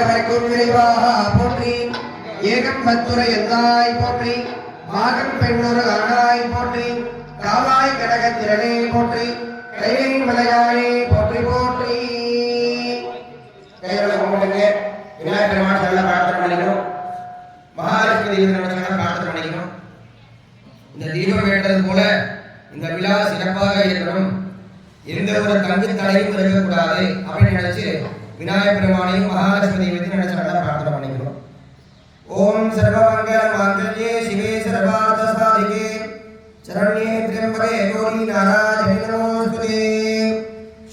ஏகவர்க்கும் விரைவாக போற்றி ஏகம் பத்துரை எந்தாய் போற்றி மாகம் பெண்ணொரு ஆனாய் போற்றி காவாய் கடக திரளே போற்றி கைலை மலையானே போற்றி போற்றி. கையோட கும்பிடுங்க. விநாயகர் பெருமாள் நல்ல பிரார்த்தனை பண்ணிக்கணும். மகாலட்சுமி தேவி பிரார்த்தனை பண்ணிக்கணும். இந்த தீபம் வேண்டது போல இந்த விழா சிறப்பாக இருக்கணும், எந்த ஒரு தங்கு தடையும் இருக்கக்கூடாது அப்படின்னு நினைச்சு விநாயகர் பெருமானையும் மகாலட்சுமி தேவி நினைச்சு நல்லா பிரார்த்தனை பண்ணிக்கணும். ஓம் சர்வமங்கல மாங்கல்யே சிவே சர்வார்த்த சாதிகே சரண்யே த்ர்யம்பகே கௌரி நாராயணி நமோஸ்துதே.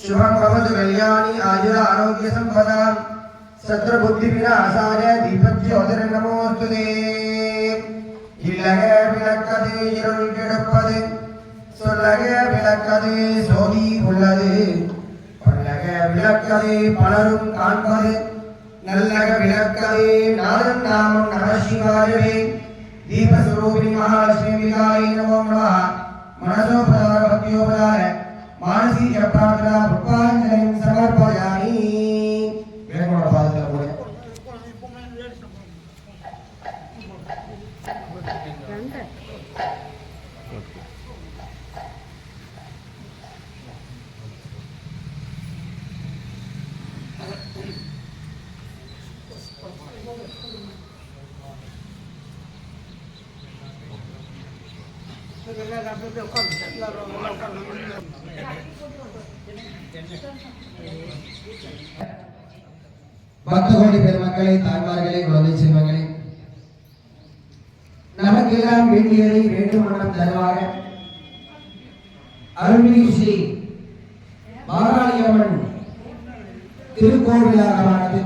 शुभं भवतु कल्याणी आयुर आरोग्य संपदां सत्र बुद्धि विनाशाय दीपज्योतिर् नमोस्तुते. இல்லகே விளக்கது இருள் கெடுப்பது சொல்லகே விளக்கது சோதி உள்ளது பல்லகே விளக்கது பலரும் காண்பது நல்லக விளக்கது நாதன் நாமம் நமசிவாயவே. दीपस्वरूपिणी महालक्ष्मी विकाय नमो नमः. मनसोपदार भक्त्योपदार मानसिक प्रार्थना पुष्पांजलि समर्पयामि. பக்தகோடி பெருமக்களே, தாய்மார்களே, குழந்தை செல்வங்களே, நமக்கெல்லாம் வேண்டியதை வேண்டும் மனம் தருவாக அருள்மிகு ஸ்ரீ மாகாளியம்மன் திருக்கோவிலாகவானது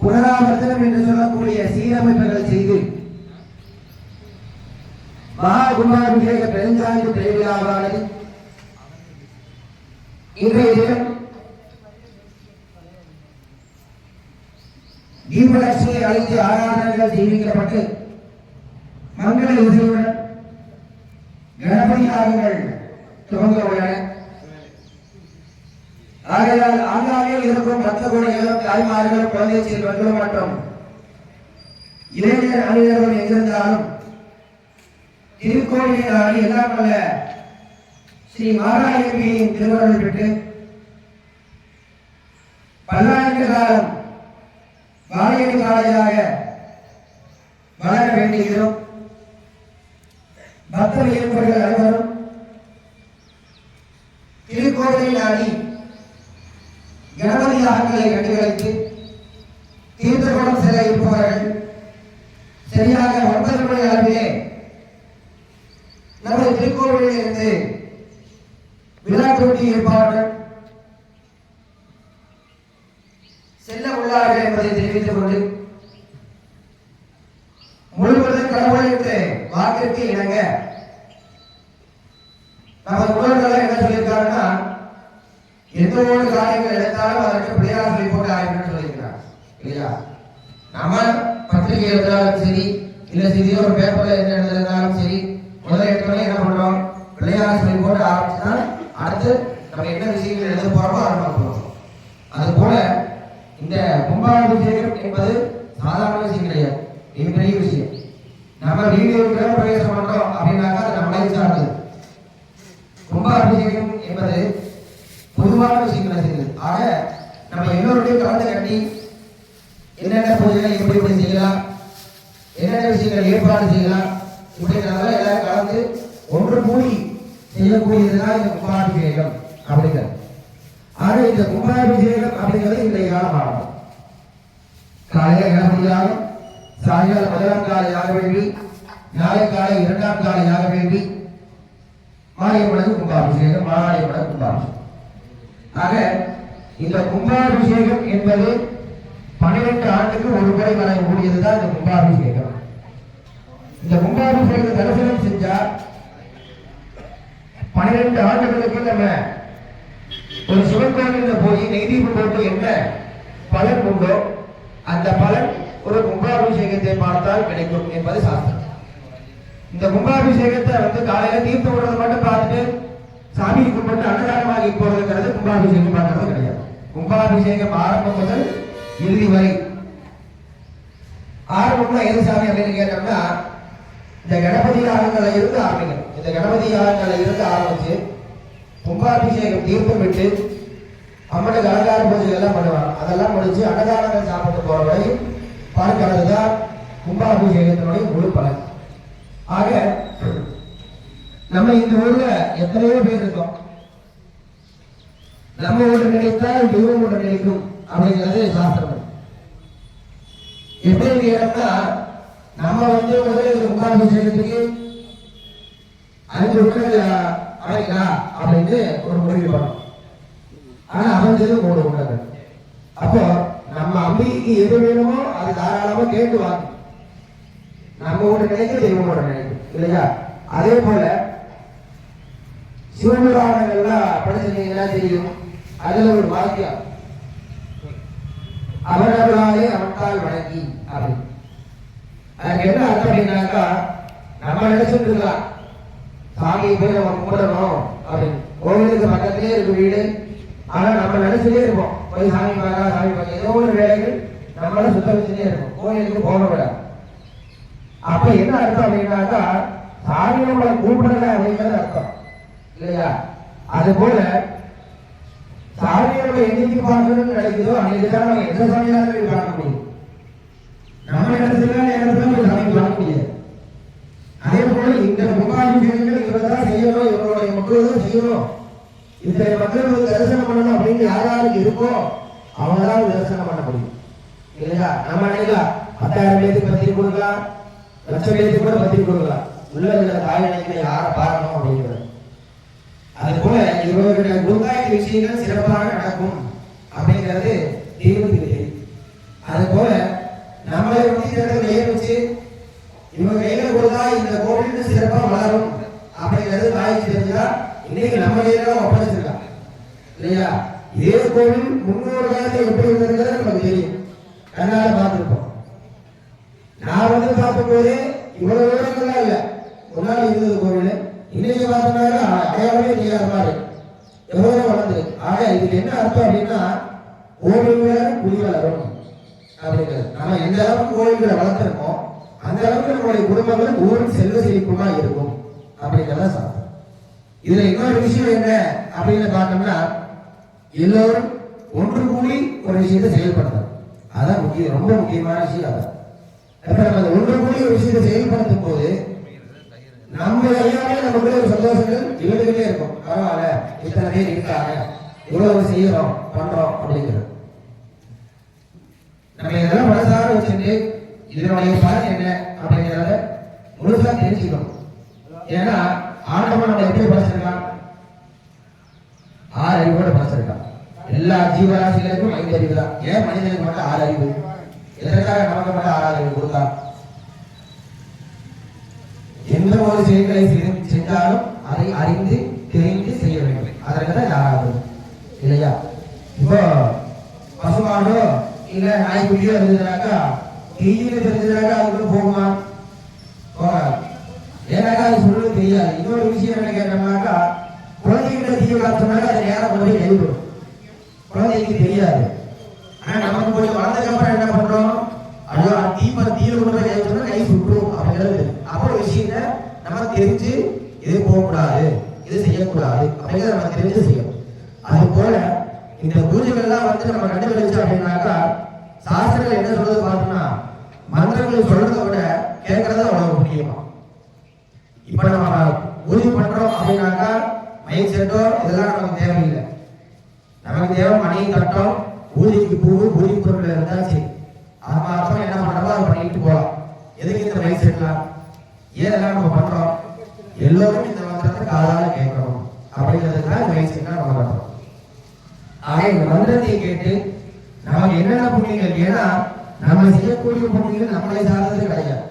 புனராவர்த்தனம் என்று சொல்லக்கூடிய சீரமைப்புகள் செய்து மகா கும்பாபிஷேக பெருஞ்சாய்வு திருவிழாவானது இன்றைய தினம் தீபலட்சுமி அழைத்து ஆராதனைகள் தெரிவிக்கப்பட்டு மங்கள இசையுடன் கணபதி யாகங்கள் துவங்க உள்ளன. ஆகையால் ஆங்காங்கே இருக்கும் பக்த கோடிகளும் தாய்மார்களும் குழந்தை செல்வங்களும் மற்றும் இளைஞர் அணியினரும் எங்கிருந்தாலும் திருக்கோவிலை நாடி எல்லாம் வல்ல ஸ்ரீ மாகாளியம்மையின் திருவருள் பெற்று பல்லாண்டு காலம் வாழையடி வாழையாக வளர வேண்டுகிறோம். பக்தர் இயல்பர்கள் அனைவரும் திருக்கோவிலை நாடி கணபதி யாகங்களை கண்டுகளித்து தீர்த்தகுடம் செல்ல இருப்பவர்கள் சரியாக 9 மணி அளவிலே நமது திருக்கோவிலில் இருந்து விழாக்கொட்டி இருப்பார்கள் செல்ல உள்ளார்கள் என்பதை தெரிவித்துக் கொண்டு முழுவதும் கடவுளுக்கு வாக்கிற்கு இணங்க நமது முன்னோர்கள் என்ன சொல்லியிருக்காருன்னா, எந்த ஒரு காரியங்கள் எடுத்தாலும் அதற்கு பிள்ளையார் சொல்லி போட்டு ஆயிரம் சொல்லியிருக்கிறார் இல்லையா. நம்ம பத்திரிகை எழுதினாலும் சரி, இல்ல சிறிய ஒரு பேப்பர்ல என்ன எழுதினாலும் சரி, முதல்ல எடுத்தோடனே என்ன பண்றோம், பிள்ளையார் சொல்லி போட்டு ஆரம்பிச்சுதான் அடுத்து நம்ம என்ன விஷயங்கள் எழுத போறோமோ ஆரம்பிக்கிறோம். அது போல இந்த கும்பாபிஷேகம் என்பது சாதாரண விஷயம் கிடையாது, இது பெரிய விஷயம். நம்ம வீடியோ பிரவேசம் பண்றோம் அப்படின்னாக்கா அது நம்மளை சார்ந்தது. கும்பாபிஷேகம் என்பது பொதுவான விஷயங்களை செய்யுது. ஆக நம்ம எல்லோருடையும் கலந்து கட்டி என்னென்ன பூஜைகளை எப்படி எப்படி செய்யலாம், என்னென்ன விஷயங்கள் ஏற்பாடு செய்யலாம் இப்படிங்கிறதெல்லாம் எல்லாரும் கலந்து ஒன்று கூடி செய்யக்கூடியதுதான் இந்த கும்பாபிஷேகம் அப்படிங்கிறது. ஆக இந்த கும்பாபிஷேகம் அப்படிங்கிறது இன்றைய காலம் ஆகும். காலையில கணபதியாகும், சாயங்காலம் முதலாம் காலை யாக வேண்டி, நாளை காலை 2ஆம் காலை யாக வேண்டி, மாரியம்மனுக்கு கும்பாபிஷேகம், மாகாளியம்மனுக்கு கும்பாபிஷேகம். ஆக இந்த கும்பாபிஷேகம் என்பது 12 ஆண்டுக்கு ஒரு முறை வரை கூடியதுதான் இந்த கும்பாபிஷேகம். இந்த கும்பாபிஷேகம் தரிசனம் செஞ்சா 12 ஆண்டுகளுக்கு நம்ம ஒரு சிவன் கோவிலில் போய் நெய்தீபம் போட்டு என்ன பலன் உண்டோ அந்த பலன் ஒரு கும்பாபிஷேகத்தை பார்த்தால் கிடைக்கும் என்பது சாஸ்திரம். இந்த கும்பாபிஷேகத்தை காலையில தீர்த்த விடுறது மட்டும் பார்த்துட்டு சாமி கும்பிட்டு அன்னதானமாகி போறதுங்கிறது கும்பாபிஷேகம் பார்க்கறது கிடையாது. கும்பாபிஷேகம் ஆரம்பம் முதல் இறுதி வரை. ஆரம்பம்னா எது சாமி அப்படின்னு கேட்டோம்னா, இந்த கணபதி யாகங்களை இருந்து ஆரம்பிக்கணும். இந்த கணபதி யாகங்களை இருந்து ஆரம்பிச்சு கும்பாபிஷேகம் தீர்த்தம் விட்டு அம்மனுக்கு அலங்கார பூஜைகள் எல்லாம் பண்ணுவாங்க. அதெல்லாம் முடிச்சு அன்னதானங்கள் சாப்பிட்டு போற வரையும் பார்க்கிறது தான் கும்பாபிஷேகத்தினுடைய முழு பலன். ஆக நம்ம இந்த ஊர்ல எத்தனையோ பேர் இருக்கோம். நம்ம ஒன்று நினைத்தால் தெய்வம் ஒன்று நினைக்கும் அப்படிங்கிறது சாஸ்திரம். எப்படி கேட்டோம்னா, நம்ம முதலில் கும்பாபிஷேகத்துக்கு 5 உண்டல் அழைக்கலாம் அப்படின்னு ஒரு முடிவு பண்ணோம். ஆனா அமைஞ்சது 3 உண்டங்கள். அப்போ நம்ம அம்பிகைக்கு எது வேணுமோ அது தாராளமா கேட்டு வாங்க. நம்ம ஒன்று நினைக்கும், தெய்வம் ஒன்று நினைக்கும் இல்லையா? அதே போல சிவபுராணங்கள்லாம் படிச்சிருந்தீங்கன்னா தெரியும். அதுல ஒரு வாக்கியம், அவனவர்களாலே அவன்கால் வணங்கி அப்படின்னு. அதுக்கு என்ன அர்த்தம் அப்படின்னாக்கா, நம்ம நினைச்சுட்டு இருக்கலாம் சாமியை போய் நம்ம கும்பிடணும் அப்படின்னு. கோவிலுக்கு பக்கத்திலே இருக்கு வீடு. ஆனா நம்ம நினைச்சுட்டே இருப்போம் போய் சாமி பார்க்கலாம், சாமி பார்க்க ஏதோ ஒரு வேலைகள் நம்மள சுத்த வச்சுட்டே இருப்போம். கோவிலுக்கு போக விடாது. அப்ப என்ன அர்த்தம் அப்படின்னாக்கா, சாமி நம்மளை கூப்பிடல அப்படிங்கிறது அர்த்தம் இல்லையா? அது போல சாமியை நம்ம என்னைக்கு பார்க்கணும்னு நினைக்கிறதோ அன்னைக்குதான் நம்ம எந்த சாமியாக பார்க்க முடியும். நம்ம இடத்துல நேரத்துல சாமி பார்க்க முடியாது. அதே போல இந்த கும்பாபிஷேகங்கள் இவர்தான் செய்யணும், இவருடைய மக்கள் தான் செய்யணும், இத்தனை மக்கள் தரிசனம் பண்ணணும் அப்படின்னு யாராருக்கு இருக்கோ அவங்கதான் தரிசனம் பண்ண முடியும் இல்லையா? நம்ம நினைக்கலாம் 10,000 பேருக்கு பத்திரிக்கை கொடுக்கலாம், லட்சம் பேருக்கு கூட பத்திரிக்கை கொடுக்கலாம். உள்ள தாய் நினைக்கிற யாரை பார்க்கணும் அப்படிங்கிறது. அது போல இவர்களுடைய குருகாய விஷயங்கள் சிறப்பாக நடக்கும் அப்படிங்கிறது தெய்வத்துக்கு தெரியும். அது போல நம்மளை நியமிச்சு இவங்க கையில கொடுத்தா இந்த கோவில் சிறப்பா வளரும் அப்படிங்கிறது தாய்க்கு தெரிஞ்சா இன்னைக்கு நம்ம கையில ஒப்படைச்சிருக்காங்க இல்லையா? இதே கோவில் 300 காலத்துல எப்படி இருந்திருக்கிறது நமக்கு தெரியும், கண்ணால பார்த்துருப்போம். நான் பார்க்கும் போதே இவ்வளவு விவரங்கள்லாம் இல்லை. முன்னாடி இருந்தது கோவில், இன்னைக்கு பார்த்தோம்னா அடையாளமே தெரியாத மாதிரி எவ்வளவு வளர்ந்துருக்கு. ஆக இதுக்கு என்ன அர்த்தம் அப்படின்னா, கோவில் மேல குடி வளரும் அப்படிங்கிறது. நம்ம எந்த அளவுக்கு கோவில்களை வளர்த்திருக்கோம் அந்த அளவுக்கு நம்மளுடைய குடும்பங்கள் ஊருக்கு செல்வ செழிப்புமா இருக்கும் அப்படிங்கிறத சாப்பிடும். இதுல இன்னொரு விஷயம் என்ன அப்படின்னு பார்த்தோம்னா, எல்லோரும் ஒன்று கூடி ஒரு விஷயத்தை செயல்படுத்தணும். அதான் முக்கியம், ரொம்ப முக்கியமான விஷயம். அதான் அப்ப நம்ம அந்த ஒன்று கூடி ஒரு விஷயத்தை செயல்படுத்தும் போது நம்ம ஐயாவே நமக்கு ஒரு சந்தோஷங்கள் இருந்துகிட்டே இருக்கும். பரவாயில்ல, இத்தனை பேர் இருக்காங்க, இவ்வளவு செய்யறோம் பண்றோம் அப்படிங்கிறது. நம்ம இதெல்லாம் மனசார வச்சுட்டு இதனுடைய பலன் என்ன அப்படிங்கிறத முழுசா தெரிஞ்சுக்கணும். ஏன்னா ஆண்டவன் நம்ம எப்படி படைச்சிருக்கான்? 6 அறிவோட படைச்சிருக்கான். எல்லா ஜீவராசிகளுக்கும் 5 அறிவு தான். ஏன் மனிதனுக்கு மட்டும் 6 அறிவு? எதற்காக நமக்கு மட்டும் 6 அறிவு கொடுத்தான்? எந்த ஒரு செயல்களை செஞ்சாலும் அதை அறிந்து தெரிந்து செய்ய வேண்டும். அதற்கு தான் 6வது இல்லையா? இப்போ பசுமாடோ இல்ல நாய்க்குட்டியோ இருந்ததுனாக்கா தீயில தெரிஞ்சதுனாக்கா அதுக்குள்ள போகுமா? போகாது. ஏன்னாக்கா அது சொல்றது தெரியாது. இன்னொரு விஷயம் என்ன கேட்டோம்னாக்கா, குழந்தைகிட்ட தீய வளர்த்தோம்னாக்கா அது நேரம் கொண்டு போய் எழுதும். குழந்தைக்கு தெரியாது. ஆனா நமக்கு கொஞ்சம் வளர்ந்ததுக்கப்புறம் என்ன பண்றோம்? ஐயோ தீயில கொண்டு போய் எழுதுனா கை சுற்றும் அப்படிங்கிறது. அப்புறம் விஷயத்த நம்ம தெரிஞ்சு இது போகக்கூடாது, இது செய்யக்கூடாது அப்படிங்கிறத நம்ம தெரிஞ்சு செய்யணும். அது போல இந்த பூஜைகள்லாம் நம்ம கண்டுபிடிச்சோம் அப்படின்னாக்கா, சாஸ்திரங்கள் என்ன சொல்றது பார்த்தோம்னா, மந்திரங்கள் சொல்றதை விட கேட்கறது அவ்வளவு முக்கியமா. இப்ப நம்ம பூஜை பண்றோம் அப்படின்னாக்கா மைக் செட்டோ இதெல்லாம் நமக்கு தேவையில்லை. நமக்கு தேவை மணி தட்டம், பூஜைக்கு பூ, பூஜை பொருட்கள் இருந்தா சரி. அப்புறம் என்ன பண்றோமோ அதை பண்ணிட்டு போகலாம். எதுக்கு இந்த மைக் செட்லாம்? ஏதெல்லாம் நம்ம பண்றோம்? எல்லோரும் இந்த மந்திரத்தை காதால கேட்கணும் அப்படிங்கிறதுக்காக இந்த மைக் செட்லாம் நம்ம பண்றோம். ஆக இந்த மந்திரத்தை கேட்டு நமக்கு என்னென்ன புண்ணியங்கள், ஏன்னா நம்ம செய்யக்கூடிய புண்ணியங்கள் நம்மளை சார்ந்தது கிடையாது,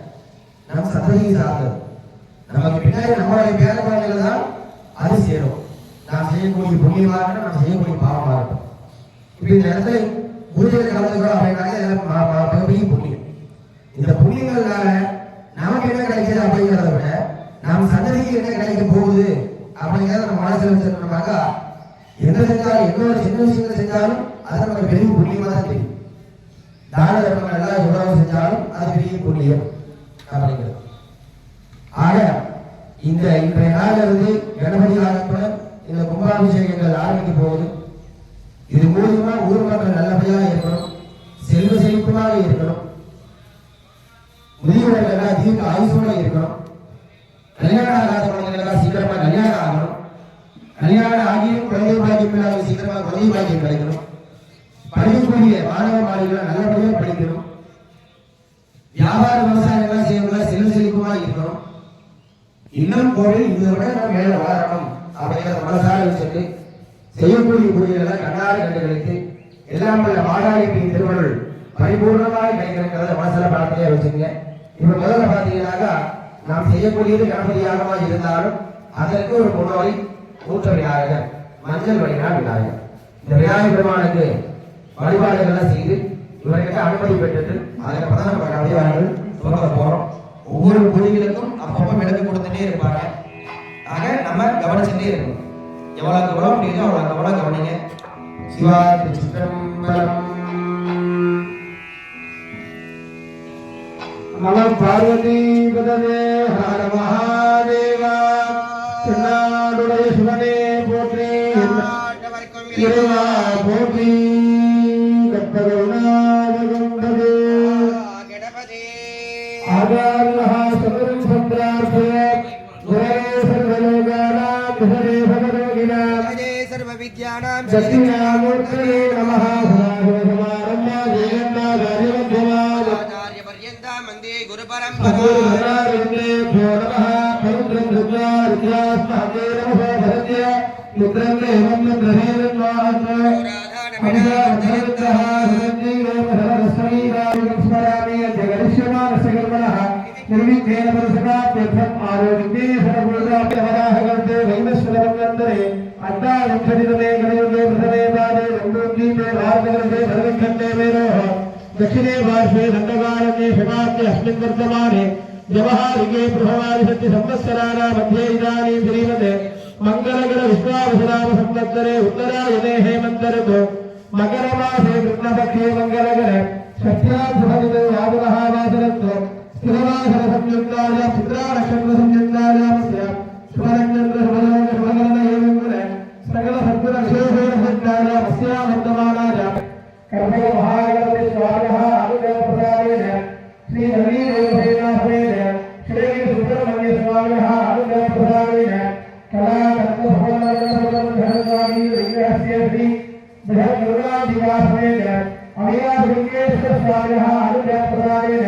நம்ம சந்ததியை சார்ந்தது. நமக்கு பின்னாடி நம்மளுடைய பேர குழந்தைகள் தான் அது சேரும். நாம் செய்யக்கூடிய புண்ணியமாக இருக்கட்டும், நாம் செய்யக்கூடிய பாவமாக இருக்கட்டும். இப்ப இந்த இடத்துல பூஜையில் கலந்துக்கிறோம் அப்படின்னாக்க மிகப்பெரிய புண்ணியம். இந்த புண்ணியங்கள்னால நமக்கு என்ன கிடைக்குது அப்படிங்கிறத விட நாம் சந்ததிக்கு என்ன கிடைக்க போகுது அப்படிங்கிறத நம்ம மனசில் வச்சிருக்கோம்னாக்கா எந்த செஞ்சாலும் எந்த ஒரு சின்ன விஷயங்களை செஞ்சாலும் அது நமக்கு பெரிய புண்ணியமா தான் தெரியும். தான தர்மங்கள் எல்லாம் எவ்வளவு செஞ்சாலும் அது பெரிய புண்ணியம் அப்படிங்கிறது. ஆக இந்த இன்றைய நாளில் இருந்து கணபதி ஆகத்துடன் இந்த கும்பாபிஷேகங்கள் ஆரம்பிக்க போகுது. இது மூலமா ஊர் மக்கள் நல்லபடியாக இருக்கணும், செல்வ செழிப்புமாக இருக்கணும், முதியவர்கள் எல்லாம் தீர்க்க ஆயுசோட இருக்கணும், கல்யாணம் ஆகாத குழந்தைகள் சீக்கிரமா கல்யாணம் ஆகணும், கல்யாணம் ஆகியும் குழந்தை பாக்கியம் இல்லாத சீக்கிரமா குழந்தை பாக்கியம் கிடைக்கணும், படிக்கக்கூடிய மாணவ மாணவிகளை நல்லபடியாக படிக்கணும், வியாபார விவசாயங்கள்லாம் செய்யறவங்க செல்வ செழிப்புமா இருக்கணும், இன்னும் கோவில் இதை விட நம்ம மேல வளரணும் அப்படிங்கிற மனசார வச்சுட்டு செய்யக்கூடிய பூஜைகள் கண்ணாடி கண்டுகளுக்கு எல்லாம் உள்ள மாதாளியின் திருவருள் பரிபூர்ணமாக கிடைக்கிறத மனசுல பிரார்த்தனையா வச்சுங்க. இப்ப முதல்ல பாத்தீங்கன்னாக்கா நாம் செய்யக்கூடியது கணபதி யாகமா இருந்தாலும் அதற்கு ஒரு முன்னோடி ஊற்ற விநாயகர், மஞ்சள் வழினா விநாயகர். இந்த விநாயகர் பெருமானுக்கு வழிபாடுகள்லாம் செய்து இவர்கிட்ட அனுமதி பெற்றது. அதுக்கப்புறம் தான் நம்ம கணபதியாளர்கள் துவங்க போறோம். ஒவ்வொரு பூஜைகளுக்கும் அப்பப்போ விளக்கு கொடுத்துட்டே இருப்பாங்க. ஆக நம்ம கவனிச்சுட்டே இருக்கணும். எவ்வளவுக்கு எவ்வளவு முடியுதோ அவ்வளவுக்கு எவ்வளவு கவனிங்க. சிவா சிதம்பரம் நம பார்வதி பதவே ஹர மகாதேவா. திருநாடுடைய சிவனே போற்றி, இறைவா போற்றி, கற்பகநாதகம்பதே ஆதாரஹ சதரம் சந்திரார்த்தே குரே சர்வலோகானாம் குஹரே பகரோகினாம் அஜே சர்வ வித்யானாம் சத்யாமூர்த்தே நமஹ. சமாரம்மா ஜெயநாதாரியமத்யமாம் ஆச்சார்ய பர்யந்தாம் வந்தே குரு பரம்பராரந்தே நமஹ. பருத்ரம் ருத்ரா ருத்ராஸ்மஹே நமஹ பரத்ய முத்ரம் தேவம் நந்தரேவம் வாஹத்ர அபிதாரதஹ சத்யேவ சரஸ்வரீராம் ஸ்மராமி ஜகரிஷ்யமான சகர்மணஹ निर्विघ्नेन परसकाप्यर्थम् आरोग्ये सर्वभूताप्यवराहगन्ते वैनश्वरमन्दरे अद्दाविंशतितमे कलियुगे प्रथमे पादे रङ्गोद्दीपे भारतवर्षे सर्वखण्डे मेरोः दक्षिणे पार्श्वे दण्डकारण्ये शकाब्दे अस्मिन् वर्तमाने जवहारिके प्रभवादिशक्ति संवत्सराणां मध्ये इदानीं श्रीमते मङ्गलकर विश्वावसुनाम संवत्सरे उत्तरायणे हेमन्त ऋतौ मकरमासे कृष्णपक्षे मङ्गलकर षष्ठ्यां शुभदिने यावनः वासरत्वम् स्थिरवासर संयुक्ताय चित्रा नक्षत्र संयुक्ताय शुभनक्षत्र शुभलोक शुभगण एवं सकल सद्गुण विशेषेण संयुक्ताय अस्या वर्तमानाय कर्मयो महागणपति स्वामिनः अनुग्रह प्रसादेन श्री रविदेवसेना समेत श्री सुब्रह्मण्य स्वामिनः अनुग्रह प्रसादेन कला तत्व भगवान् विग्रहस्य श्री बृहद्गुरुनादिवा समेत अभियाभृंगेश्वर स्वामिनः अनुग्रह प्रसादेन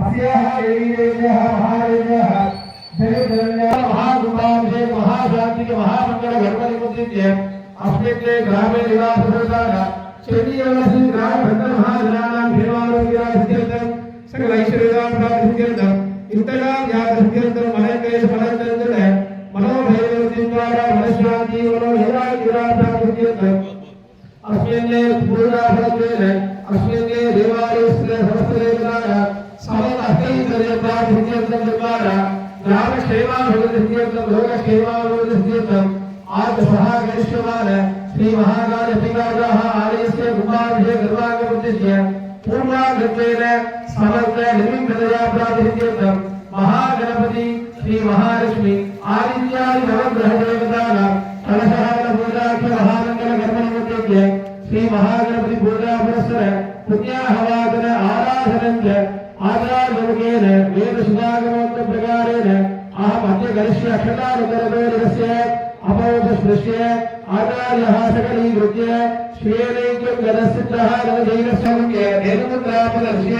अस्याः देवीदेव्याः महादेव्याः जगद्जनन्याः महाकुम्भाभिषेक महाशान्तिक महामङ्गल गणपतिमुद्दिश्य अस्मिन् ग्रामे निवाससंसार चेदीयवलसि ग्रामभद्रमहाजनानां क्षेमारोग्यासिद्ध्यर्थं सकल ऐश्वर्याभिवृद्धिसिद्ध्यर्थं युक्तकां यागसिद्ध्यर्थं मनोक्लेशफलञ्चन्द्र मनोभैरवसिद्ध्वारा मनश्शान्ति मनोहिराभिवृद्धिसिद्ध्यर्थं अस्मिन् पूर्णाफलत्वेन अस्मिन् देवालयस्य समस्तदेवताय श्री महाकाल आलयस्य कुम्भाभिषेक गर्वाङ्गमुद्दिश्य पूर्णाकृत्वेन समस्त निर्विघ्नतया प्रातिनिध्यर्थं महागणपति श्री महालक्ष्मी आदित्यादि नवग्रहदेवतानां कलशहारपूजाख्य महामङ्गल कर्मनिमित्तस्य श्री महागणपति पूजा पुरस्सर पुण्याहवादन आराधनञ्च आचार्यमुखेन वेदसुधागमोक्त प्रकारेण अहम् अद्य करिष्ये अक्षतानुतरदोरस्य अपोधस्पृश्य आचार्यः सकलीकृत्य श्वेनैक्यं गदस्थितः गदजैनस्वामुख्य वेदमुद्रापदर्श्य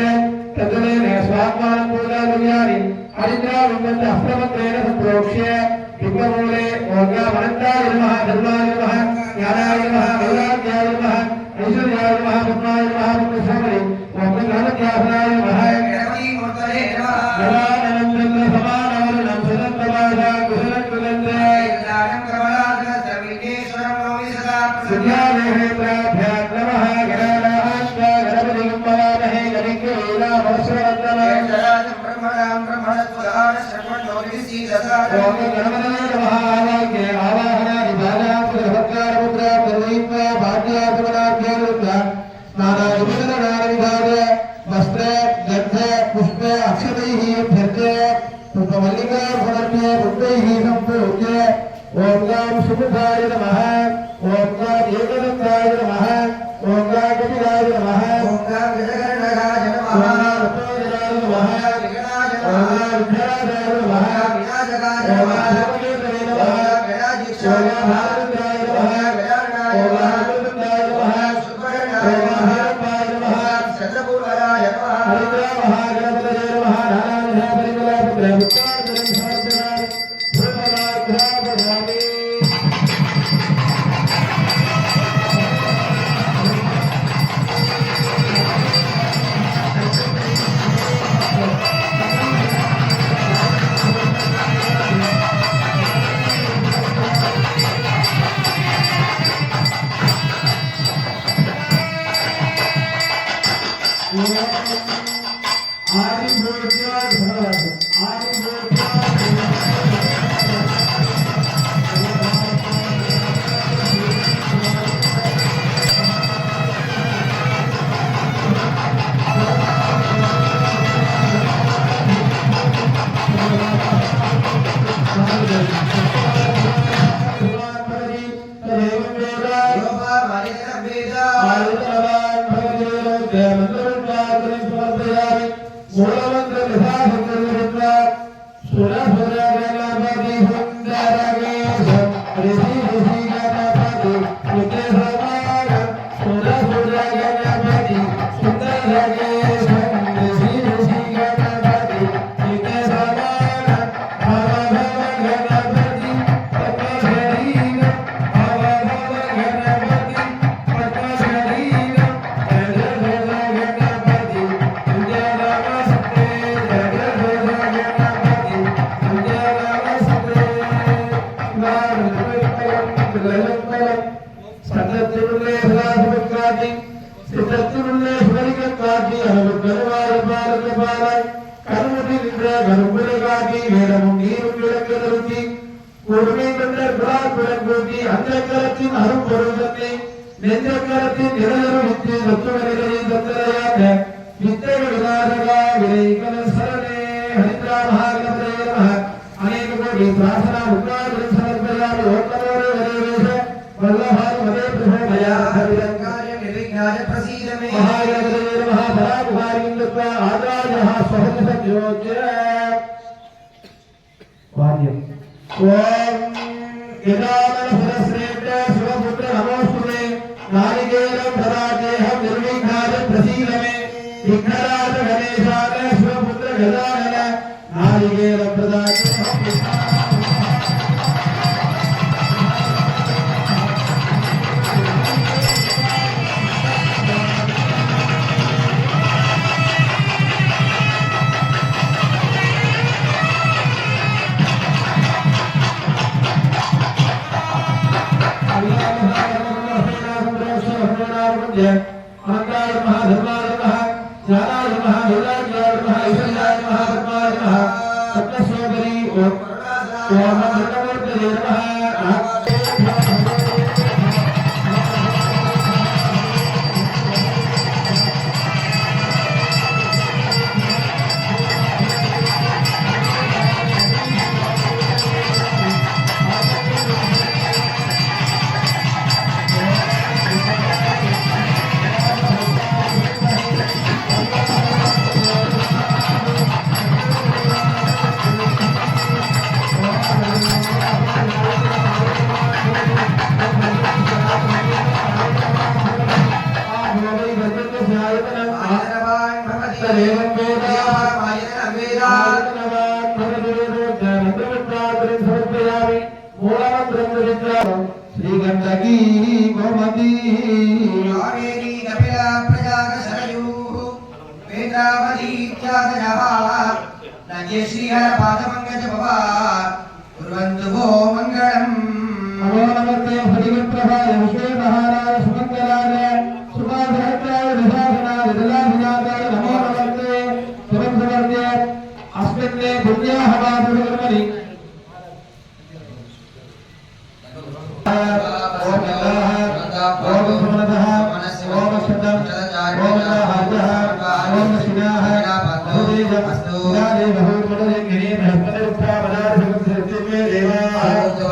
तदनेन स्वात्मानं पूजाद्रव्याणि हरिद्रावन्दन्त हस्तमन्त्रेण सम्प्रोक्ष्य युगमूले ओर्गामनन्ताय नमः धर्माय नमः ज्ञानाय नमः गौराज्ञाय नमः ऐश्वर्याय नमः पद्माय नमः पुण्यश्रवणे ओंकाराध्यापनाय नमः गणपति मूर्तये नमः जलानन्दं समानवरणं सदन्तमाजा कुशलकुलन्दे ज्ञानं कमलाधर सर्विकेश्वरं नौमि सदा सुज्ञानेन्द्राभ्यां नमः गणानाश्वा गणपतिं पवामहे गणिकेला वर्षवर्धने जराजं ब्रह्मणां ब्रह्मणस्वदान श्रवणोरिसि ददा ओम गणपतये नमः आवाहने आवाहनानि बालां सुरभद्रारमुद्रा पुष्पमल्लिका समर्प्य पुष्पैः सम्पूज्य ओम गां सुमुखाय नमः ओम गां एकदन्ताय नमः ओम गां कपिलाय नमः ओम गां गजगणनाय नमः ओम गां रत्नाय नमः विघ्नाय ओम नमः गां विघ्नाय नमः विनाशकाय ओम नमः गां धर्मकेतवे नमः गणाधीशाय ओम गां भारताय नमः गजाननाय ओम गां नमः गोविन्दाय नमः सुब्रह्मण्याय ओम गां नमः हरपाय नमः चन्द्रपूर्णाय नमः हरिद्रा महागणपतये नमः नारायण परिमलापुत्र पुत्रार्चनं समर्पयामि धूपमाघ्रापयामि ओम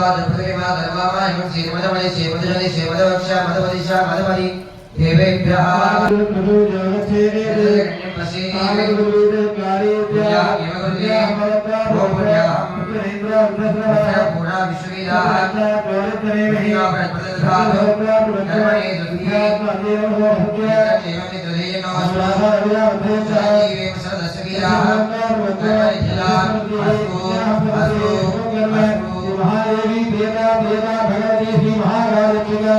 प्रतिमा धर्मामा एवं श्रीमदमणि श्रीमदजनि श्रीमदवक्षा मदवदिशा मदमणि देवेभ्यः महादेवी देवा देवा भगवती श्री महाकालिका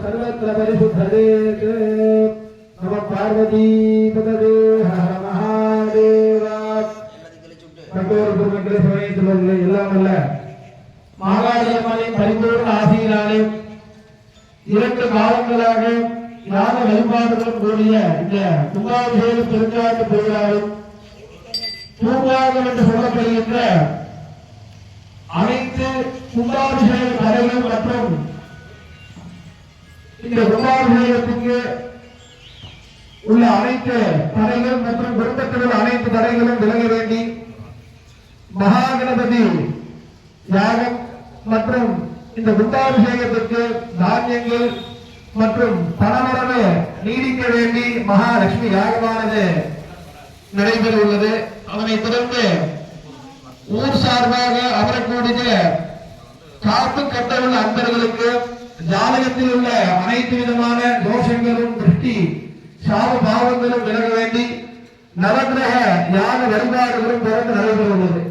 सर्वत्र परिशुद्धते नम पार्वती पतये हर महादेवा கட்டோர் குருமக்களே சமயத்திலுள்ள எல்லாம் அல்ல மாகாளியம்மனின் பரிபூர்ண ஆசையினாலே 2 காலங்களாக யாக வழிபாடுடன் கூடிய இந்த கும்பாபிஷேக திருக்காட்டு திருவிழாவில் பூர்வாகம் என்று சொல்லப்படுகின்ற அனைத்து கும்பாபிஷேக கலைகள் மற்றும் இந்த கும்பாபிஷேகத்துக்கு உள்ள அனைத்து தடைகள் மற்றும் குடும்பத்தில் உள்ள அனைத்து தடைகளும் விலக வேண்டி மகாகணபதி யாகம் மற்றும் இந்த கும்பாபிஷேகத்திற்கு தானியங்கள் மற்றும் பணவரவு நீடிக்க வேண்டி மகாலட்சுமி யாகமானது நடைபெற உள்ளது. அதனைத் தொடர்ந்து ஊர் சார்பாக அமரக்கூடிய காப்பு கட்ட உள்ள அன்பர்களுக்கு ஜாதகத்தில் உள்ள அனைத்து விதமான தோஷங்களும் திருஷ்டி சாப பாவங்களும் விலக வேண்டி நவகிரக யாக வழிபாடுகளும் தொடர்ந்து நடைபெற உள்ளது.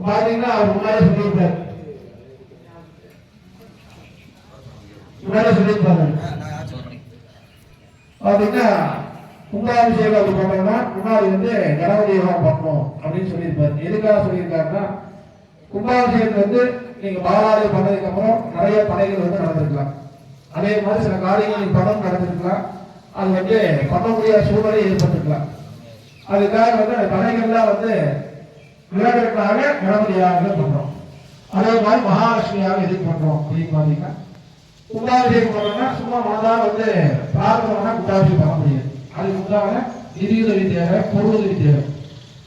பாத்தீங்கன்னா அவர் முன்னாடி சொல்லியிருப்பார் பாத்தீங்கன்னா கும்பாபிஷேகம் அப்படி பண்ணோம்னா முன்னாடி வந்து கணபதி யோகம் பண்ணணும் அப்படின்னு சொல்லியிருப்பாரு. எதுக்காக சொல்லியிருக்காருன்னா கும்பாபிஷேகத்தை வந்து நீங்க பாலாலயம் பண்ணதுக்கு அப்புறம் நிறைய படைகள் வந்து நடந்திருக்கலாம். அதே மாதிரி சில காரியங்கள் படம் நடந்திருக்கலாம். அது வந்து பண்ண முடியாத சூழ்நிலை ஏற்பட்டிருக்கலாம். அதுக்காக வந்து அந்த படைகள்லாம் வந்து விளையாடுறதுக்காக கணபதியாக பண்றோம். அதே மாதிரி மகாலட்சுமியாக எதுக்கு பண்றோம் அப்படின்னு பாத்தீங்கன்னா கும்பாபிஷேகம் பண்ணோம்னா சும்மா மனதாக வந்து பிரார்த்தனை கும்பாபிஷேகம் பண்ண முடியாது. அதுக்கு உண்டான நிதியுதவி தேவை, பொருளுதவி தேவை.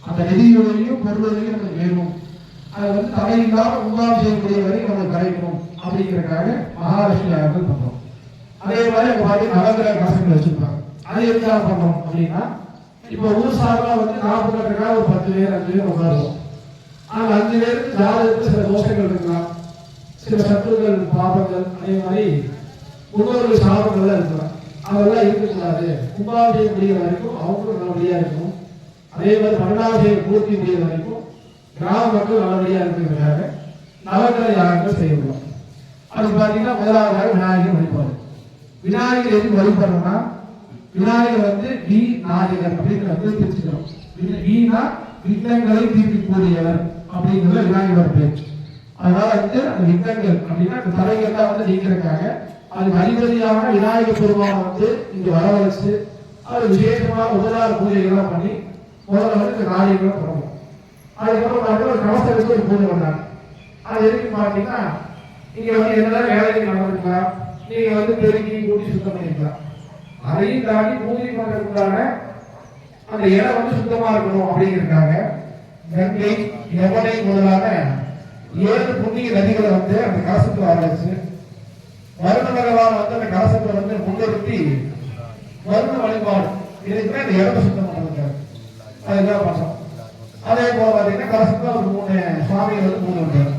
அந்த நிதியுதவியும் பொருளுதவியும் நமக்கு வேணும். அதை வந்து தலையில்லாம கும்பாபிஷேகம் முடிய வரை நமக்கு கிடைக்கணும் அப்படிங்கிறதுக்காக மகாலட்சுமி யாகங்கள் பண்றோம். அதே மாதிரி அங்க பாத்தீங்கன்னா நவகிரக கலசங்கள் வச்சிருப்பாங்க. அது எதுக்காக பண்றோம் அப்படின்னா இப்ப ஊர் சார்பா வந்து காப்பு கட்டுறதுக்காக ஒரு 10 பேர் 5 பேர் உட்காருவோம். ஆனா 5 பேருக்கு ஜாதகத்துல சில தோஷங்கள் இருக்கலாம், சில சத்துருக்கள் பாபங்கள், அதே மாதிரி முன்னோர்கள் சாபங்கள்லாம் இருக்கலாம். அதெல்லாம் இருக்கக்கூடாது. கும்பாபிஷேகம் முடிகிற வரைக்கும் அவங்களும் நல்லபடியா இருக்கணும். அதே மாதிரி பன்னெண்டாபிஷேகம் பூர்த்தி முடிகிற வரைக்கும் கிராம மக்கள் நல்லபடியா இருக்கிறதுக்காக நவகிரக யாகங்கள் செய்யணும். அது பாத்தீங்கன்னா முதலாவதாக விநாயகர் வழிபாடு. விநாயகர் எதுக்கு வழிபடணும்னா விநாயகர் வந்து வி நாயகர் அப்படின்னு வந்து பிரிச்சுக்கிறோம். வீணா விக்னங்களை தீர்க்கக்கூடியவர் அப்படிங்கிறது விநாயகர் பேர். அதனால வந்து அந்த விக்னங்கள் அப்படின்னா அந்த தடைகள்லாம் வந்து நீக்கிறதுக்காக அதுக்கு அதிபதியான விநாயகர் பெருமானை வந்து இங்க வரவழைச்சு அது விசேஷமான உபதார பூஜைகள்லாம் பண்ணி முதல்ல வந்து இந்த காரியங்களை தொடங்கும். அதுக்கப்புறம் பார்த்தீங்கன்னா ஒரு கவசத்துக்கு ஒரு பூஜை பண்ணாங்க. அது எதுக்கு பார்த்தீங்கன்னா நீங்க வந்து என்னதான் வேலைக்கு நடந்துக்கலாம், நீங்க வந்து பெருக்கி கூட்டி சுத்தம் பண்ணிக்கலாம். அதையும் தாண்டி பூஜை பண்றதுக்குண்டான அந்த இடம் வந்து சுத்தமா இருக்கணும் அப்படிங்கிறதுக்காக கங்கை, யமுனை முதலான 7 புண்ணிய நதிகளை வந்து அந்த கலசத்தை ஆரம்பிச்சு வருண பகவான் வந்து அந்த கலசத்தை வந்து முன்னிறுத்தி வருண வழிபாடு இதுக்குமே அந்த இடத்தை சுத்தம் பண்ணிருக்காரு. அதுதான் பண்றோம். அதே போல பாத்தீங்கன்னா கலசத்துல ஒரு 3 சுவாமிகள் வந்து பூஜை பண்றாரு.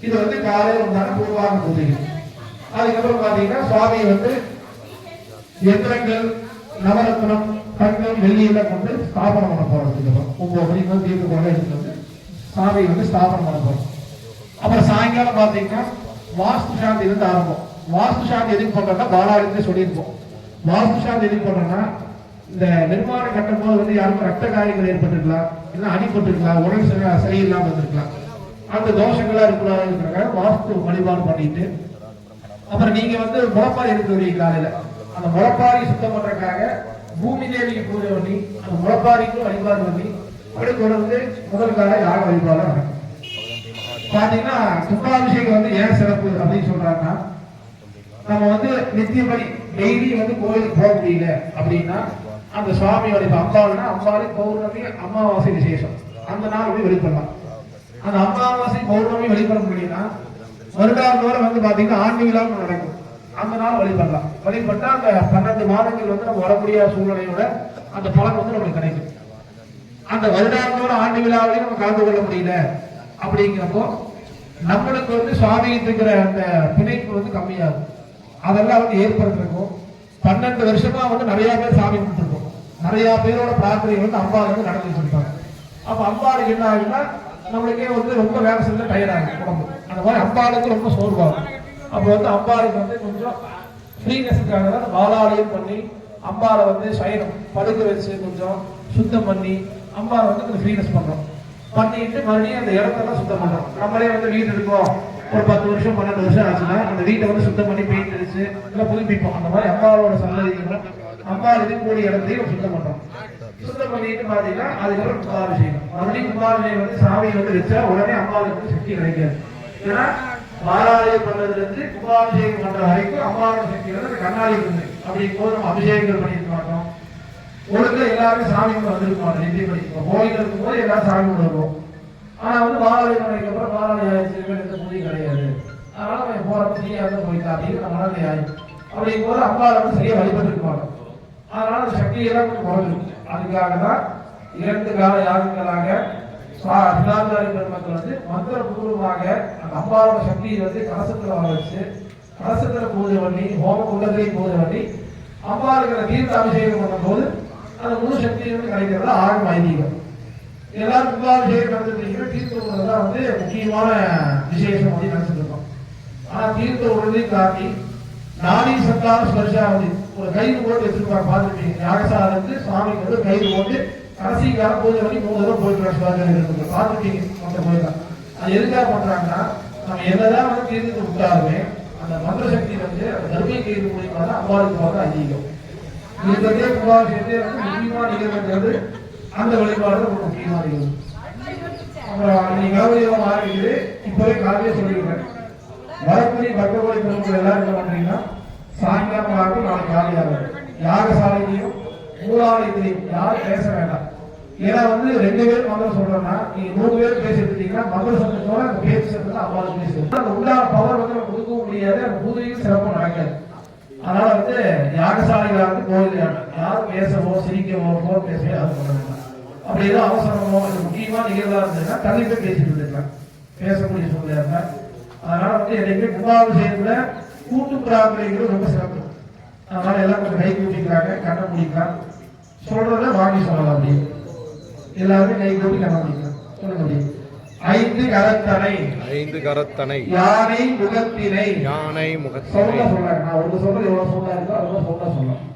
இது வந்து காலையில் உண்டான பூர்வாங்க பூஜைகள். அதுக்கப்புறம் பாத்தீங்கன்னா சுவாமி வந்து யந்திரங்கள், நவரத்னம், தங்கம், வெள்ளியெல்லாம் கொண்டு ஸ்தாபனம் பண்ண போறதுக்கு 9 மணிக்கு வந்து தீர்த்து கொண்டு எடுத்துட்டு வந்து சாமி வந்து ஸ்தாபனம் பண்ண போறோம். அப்புறம் சாயங்காலம் பாத்தீங்கன்னா வாஸ்து சாந்தி இருந்து ஆரம்பம். வாஸ்து சாந்தி எதுக்கு பண்றோம்னா பாலாடின்னு சொல்லியிருப்போம். வாஸ்து சாந்தி எதுக்கு பண்றோம்னா இந்த நிர்மாணம் கட்டும் போது வந்து யாருக்கும் ரத்த காயங்கள் ஏற்பட்டிருக்கலாம், இல்லை அடிபட்டிருக்கலாம், உடல் சரியில்லாமல் இருந்திருக்கலாம். அந்த தோஷங்களா இருக்கக்கூடாதுங்கிறக்காக வாஸ்து வழிபாடு பண்ணிட்டு, அப்புறம் நீங்க வந்து முளைப்பாரி எடுத்து வருவீங்க காலையில. அந்த முளைப்பாரி சுத்தம் பண்றதுக்காக பூமி தேவிக்கு பூஜை பண்ணி அந்த முளைப்பாரிக்கும் வழிபாடு பண்ணி அப்படி தொடர்ந்து முதல் கால யாக வழிபாடு நடக்கும். பாத்தீங்கன்னா கும்பாபிஷேகம் வந்து ஏன் சிறப்பு அப்படின்னு சொல்றாங்கன்னா, நம்ம வந்து நித்தியப்படி டெய்லி வந்து கோயிலுக்கு போக முடியல அப்படின்னா அந்த சுவாமி வழிபாடு அம்பாளுனா அம்பாளி பௌர்ணமி அமாவாசை விசேஷம் அந்த நாள் போய் வெளிப்படலாம். அந்த அமாவாசை பௌர்ணமி வழிபட முடியும்னா வருடாந்தோறும் வந்து பாத்தீங்கன்னா ஆண்டு விழா நடக்கும். அந்த நாள் வழிபடலாம். வழிபட்டா அந்த 12 மாதங்கள் வந்து நம்ம வர முடியாத சூழ்நிலையோட அந்த பலன் வந்து நமக்கு கிடைக்கும். அந்த வருடாந்தோறும் ஆண்டு விழாவிலையும் நம்ம கலந்து கொள்ள முடியல அப்படிங்கிறப்போ நம்மளுக்கு வந்து சுவாமிகிட்டு இருக்கிற அந்த பிணைப்பு வந்து கம்மியாகும். அதெல்லாம் வந்து ஏற்படுத்திருக்கும். 12 வருஷமா வந்து நிறைய பேர் சாமி கும்பிட்டுருக்கோம். நிறைய பேரோட பிரார்த்தனை வந்து அம்பாள் வந்து நடந்து சொல்லிட்டாங்க. அப்ப அம்பாளுக்கு என்ன ஆகுதுன்னா நம்மளுக்கே வந்து ரொம்ப வேலை செஞ்சு டயர்ட் ஆகும் உடம்பு. அந்த மாதிரி அம்பாளுக்கு ரொம்ப சோர்வாகும். அப்போ வந்து அம்பாளுக்கு வந்து கொஞ்சம் ஃப்ரீனஸுக்காக தான் பாலாலயம் பண்ணி அம்பாளை வந்து சயனம் படுக்க வச்சு கொஞ்சம் சுத்தம் பண்ணி அம்பாளை வந்து கொஞ்சம் ஃப்ரீனஸ் பண்றோம். பண்ணிட்டு மறுபடியும் அந்த இடத்தெல்லாம் சுத்தம் பண்றோம். நம்மளே வந்து வீடு இருக்கோம் ஒரு 10 வருஷம் 12 வருஷம் ஆச்சுன்னா அந்த வீட்டை வந்து சுத்தம் பண்ணி பெயிண்ட் அடிச்சு இல்லை புதுப்பிப்போம். அந்த மாதிரி அம்பாளோட சன்னதிகளும் அம்பாள் இருக்கக்கூடிய இடத்தையும் சுத்தம் பண்றோம். சுத்தம் பண்ணிட்டு பாத்தீங்கன்னா அதுக்கப்புறம் கும்பாபிஷேகம். மறுபடியும் கும்பாபிஷேகம் வந்து சாமி வந்து வச்சா உடனே அம்பாளுக்கு வந்து சக்தி கிடைக்காது. ஏன்னா பாலாலயம் பண்ணதுல இருந்து கும்பாபிஷேகம் பண்ற வரைக்கும் அம்பாவோட சக்தி வந்து கண்ணாடி இருந்து அப்படிங்கும் போது நம்ம அபிஷேகங்கள் பண்ணிருக்க மாட்டோம். ஒழுங்கு எல்லாருமே சாமி கூட வந்திருக்க மாட்டோம். நித்தியப்படி கோயில் இருக்கும் போது எல்லாரும் சாமி கூட வருவோம். ஆனா வந்து பாலாலயம் பண்ணதுக்கு அப்புறம் பாலாலயம் ஆயிடுச்சு எந்த பூஜையும் கிடையாது. அதனால நம்ம போறப்ப சரியா வந்து போயிட்டா அப்படின்னு நம்ம மனநிலை ஆயிடும். அப்படிங்கும் போது அம்பாவை வந்து சரியா வழிபட்டு இருக்க மாட்டோம். அதனால அந்த சக்தியெல்லாம் கொஞ்சம் குறைஞ்சிருக்கு. அதுக்காக தான் 2 கால யாகங்களாக சிதாந்தாரி பெருமக்கள் வந்து மந்திரபூர்வமாக அந்த அம்பாவோட சக்தியை வந்து கலசத்துல வர வச்சு கலசத்துல பூஜை பண்ணி ஹோம குண்டத்திலையும் பூஜை பண்ணி அம்பாளுக்கு தீர்த்த அபிஷேகம் பண்ணும் போது அந்த முழு சக்தியை வந்து கிடைக்கிறதா ஆகும் ஐதீகம். எல்லாரும் கும்பாபிஷேகம் நடந்துட்டீங்கன்னா தீர்த்த உடல் தான் வந்து முக்கியமான விசேஷம் அப்படின்னு நினைச்சிட்டு இருக்கோம். ஆனா தீர்த்த உடலையும் காட்டி நாடி சத்தான ஸ்பர்ஷாவதி ஒரு கயிறு போட்டு வச்சிருப்பாங்க பார்த்துருப்பீங்க. யாகசாலை வந்து சுவாமிக்கு வந்து கயிறு போட்டு கடைசி காலம் பூஜை பண்ணி 3 தடவை போயிட்டு பார்த்துருப்பீங்க. மற்ற கோயிலாம் அது எதுக்காக பண்றாங்கன்னா நம்ம என்னதான் வந்து தீர்த்து விட்டாலுமே அந்த மந்திர சக்தி வந்து அந்த தர்மீய கயிறு மூலியமா தான் அம்பாளுக்கு வந்து அதிகம். இருக்கிறதே கும்பாபிஷேகத்தை வந்து முக்கியமா நிகழ்வுங்கிறது அந்த வழிபாடு ரொம்ப முக்கியமா நிகழ்வு. அப்புறம் நீங்க கௌரவம் ஆரம்பிக்குது. இப்பவே காலையிலே சொல்லிடுறேன். வரக்கூடிய பக்தகோடி பெருமக்கள் எல்லாரும் என்ன பண்றீங்கன்னா சாயங்காலம் ஆகும் நாளைக்கு காலையாக யாகசாலையிலையும் மூலாலயத்திலையும் யாரும் பேச வேண்டாம். ஏன்னா வந்து 2 பேர் மந்திரம் சொல்றோம்னா நீங்க 3 பேர் பேசிட்டு இருக்கீங்கன்னா மந்திர சத்தத்தோட அந்த பேச்சு சத்தத்தை அவ்வாறு பேசுறது அந்த உண்டான பவர் வந்து நம்ம கொடுக்கவும் முடியாது. அந்த பூஜையும் சிறப்பாக நடக்காது. அதனால வந்து யாகசாலைகளை வந்து கோயில் யாரும் பேசவோ சிரிக்கவோ போர் பேசவே யாரும் பண்ண வேண்டாம். அப்படி ஏதோ அவசரமோ முக்கியமா நிகழ்வா இருந்ததுன்னா தனி பேர் பேசிட்டு இருக்கலாம் பேசக்கூடிய சூழ்நிலை இருந்தா. அதனால வந்து என்னைக்குமே கும்பாபிஷேகத்துல கூட்டு பிரார்த்தனைகள் ரொம்ப சிறப்பு. அதனால எல்லாம் கொஞ்சம் கை கூட்டிக்கிறாங்க கண்ணை முடிக்கலாம் சொல்றத வாங்கி சொல்லலாம். அப்படி எல்லாருமே கை கூட்டி கண்ணை முடிக்கலாம் சொல்லுங்க. அப்படி 5 கரத்தனை 5 கரத்தனை யானை முகத்தினை யானை முகத்தினை சொல்ல சொல்றாங்க. நான் ஒரு சொல்றது எவ்வளவு சொல்ல இருக்கோ அதெல்லாம் சொல்லலாம்.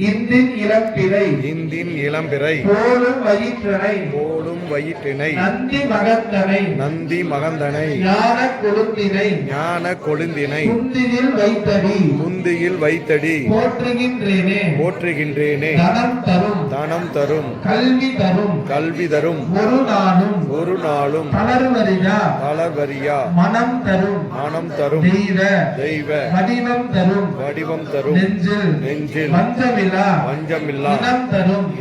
இந்தின் இளம்பிறை இந்தின் இளம்பிறை போலும் வயிற்றினை போலும் வயிற்றினை நந்தி மகந்தனை நந்தி மகந்தனை ஞான கொழுந்தினை ஞான கொழுந்தினை குந்தியில் வைத்தடி குந்தியில் வைத்தடி போற்றுகின்றேனே போற்றுகின்றேனே தனம் தரும் தனம் தரும் கல்வி தரும் கல்வி தரும் ஒரு நாளும் தளர்வரியா மனம் தரும் மனம் தரும் தெய்வ வடிவம் தரும் தரும் நெஞ்சில் வஞ்சமில்லா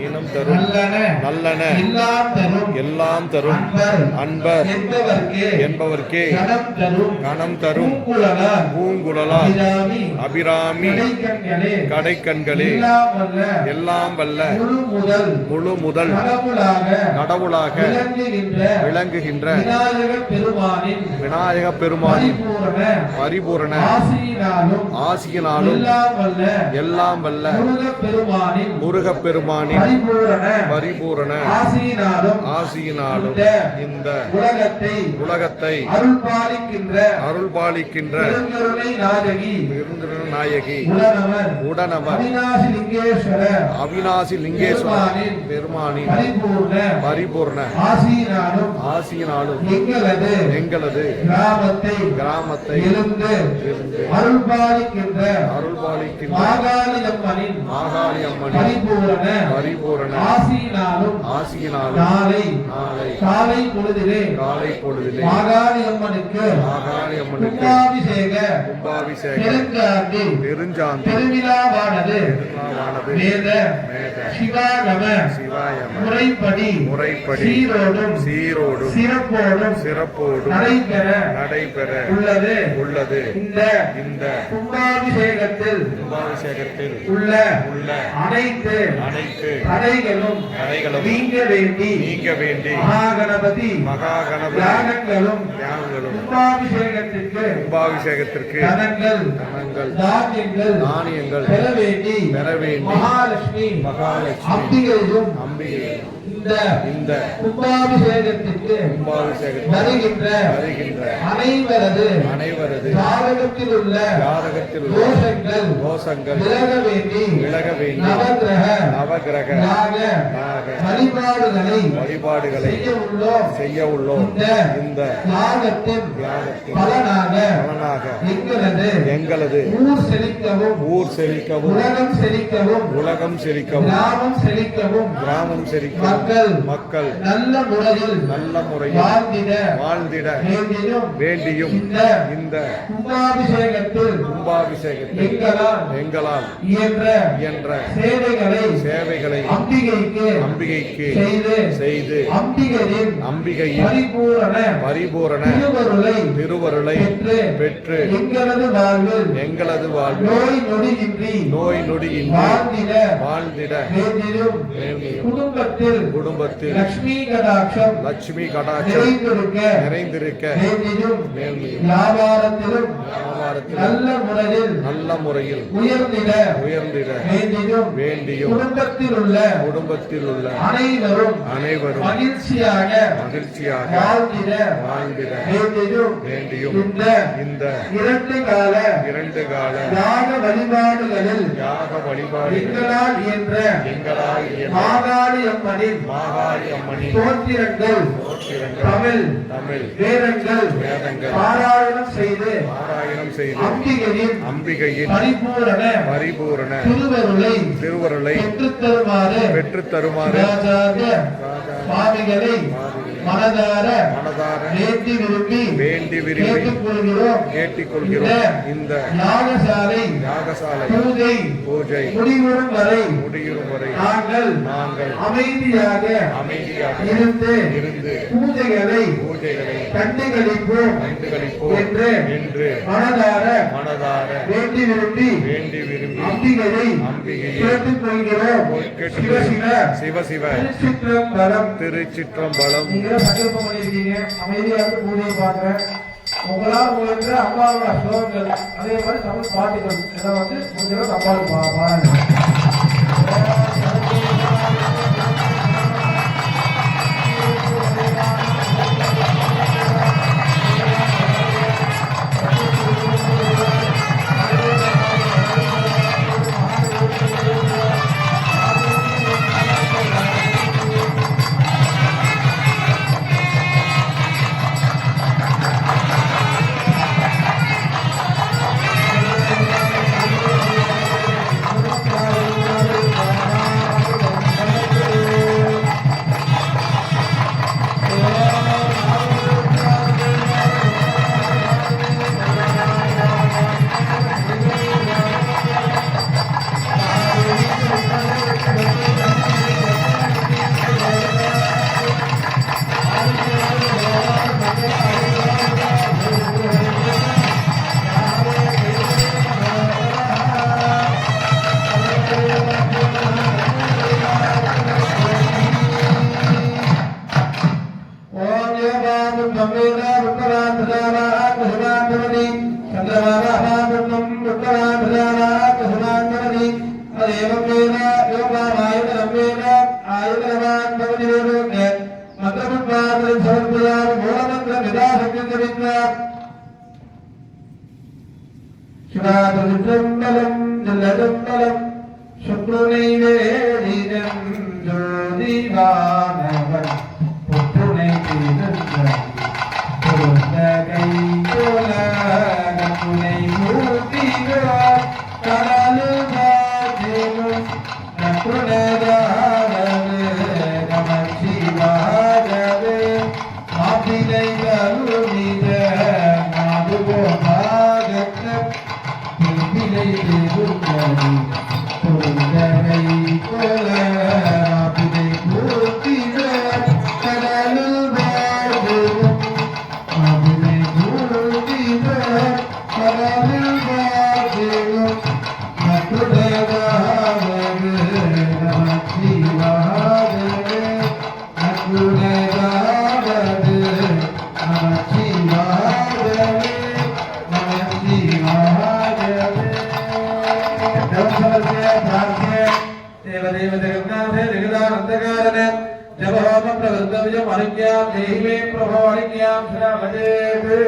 இனம் தரும் நல்லன எல்லாம் தரும் அன்பர் என்பவர்க்கே கணம் தரும் பூங்குழலார் அபிராமி கடைக்கண்களே எல்லாம் வல்ல முழு முதல் கடவுளாக விளங்குகின்ற விநாயக பெருமானின் பரிபூரண ஆசியினாலும் எல்லாம் வல்ல முருகப்பெருமானின் முருகப்பெருமானின் பரிபூரண பரிபூரண ஆசியினாலும் இந்த உலகத்தை அருள் பாலிக்கின்ற பெருங்கருணை நாயகி உடனவர் அவிநாசி லிங்கேஸ்வரன் பெருமானின் பரிபூர்ண ஆசியினாலும் எங்களது கிராமத்தை அருள் பாலிக்கின்ற மாகாளி அம்மனின் பரிபூரண ஆசியினாலும் நாளை காலை பொழுதிலே மாகாளி அம்மனுக்கு கும்பாபிஷேக பெருஞ்சாந்தி திருவிழாவானது வேத சிவாகம முறைப்படி சீரோடும் சிறப்போடும் நடைபெற உள்ளது இந்த கும்பாபிஷேகத்தில் உள்ள அனைத்து தடைகளும் நீங்க வேண்டி மகாகணபதி யாகங்களும் கும்பாபிஷேகத்திற்கு தனங்கள் தானியங்கள் பெற வேண்டி மகாலட்சுமி அம்பிகையும் இந்த கும்பாபிஷேகத்திற்கு வருகின்ற அனைவரது ஜாதகத்தில் உள்ள தோஷங்கள் விலக வேண்டி நவகிரக வழிபாடுகளை செய்ய உள்ளோம் இந்த யாகத்தின் பலனாக எங்களது ஊர் செழிக்கவும் உலகம் செழிக்கவும் கிராமம் செழிக்கவும் மக்கள் நல்ல முறையில் வாழ்ந்திட வேண்டியும் இந்த கும்பாபிஷேகத்தில் எங்களால் இயன்ற சேவைகளை அம்பிகைக்கு செய்து அம்பிகையின் பரிபூரண திருவருளை பெற்று எங்களது வாழ்வில் நோய் நொடியின்றி வாழ்ந்திட குடும்பத்தில் லட்சுமி கடாட்சம் நிறைந்திருக்க வியாபாரத்திலும் நல்ல முறையில் உயர்ந்திட வேண்டியும் குடும்பத்தில் உள்ள அனைவரும் மகிழ்ச்சியாக வாழ்ந்திட வேண்டியும் இந்த இரண்டு கால யாக வழிபாடுகளில் எங்களால் இயன்ற மாகாளி அம்மனின் தோத்திரங்கள் தமிழ் வேதங்கள் பாராயணம் செய்து அம்பிகையின் பரிபூரண திருவருளை பெற்றுத் தருமாறு சுவாமிகளை மனதார வேண்டி விரும்பி கேட்டுக்கொள்கிறோம். இந்த யாகசாலை பூஜை முடிவுறும் வரை நாங்கள் அமைதியாக இருந்து பூஜைகளை கண்டுகளிப்போம் என்று மனதார வேண்டி விரும்பி அம்பிகையை கேட்டுக்கொள்கிறோம். சிவ திருச்சிற்றம்பலம். நீங்க சங்கல்பம் பண்ணிருக்கீங்க, அமைதியாக பூஜையை பார்க்கிறேன். உங்களால் முயன்ற அம்மாவோட ஸ்லோகங்கள், அதே மாதிரி தமிழ் பாட்டுகள் எல்லாம் முடிஞ்ச அம்மாவுக்கு பாருங்க. ஏவமேன யோகாமாயுதரமேன ஆயுதரவான் பவனிரோக மந்திரமுத்வாதம் சமர்ப்பயாமி மூலமந்திரம் யதாசக்திவித்வ சிவாதவித்ரம்பலம் ஜலதம்பலம் சுக்ருணைவேதினம் ஜோதிவானவன் புற்றுணை தீரந்தன் பொருந்தகை போல நப்புனை மூர்த்திகள் கடலும் காற்றிலும் நற்றுணராகவே நமச்சிவாகவே மாப்பிளை கருணித மாதுபோகாகத்த பிள்ளை தேவுங்கரை பொருந்தகை போல மாப்பிளை மூர்த்திகள் கடலும் காற்றிலும் மாப்பிளை மூர்த்திகள் கடலும் காற்றிலும் நற்றுணராகவே நமச்சிவாகவே நற்றுணராகவே நமச்சிவாகவே நமச்சிவாகவே தேவசமர்ப்பய பிரார்த்தே தேவதேவ ஜெகநாதே ஜெகதானந்தகாரனே ஜபஹோம பிரவர்த்தவியம் அனுக்யாம் தேய்மே பிரபோ அனுக்யாம் ஸ்ரீராமஜேதே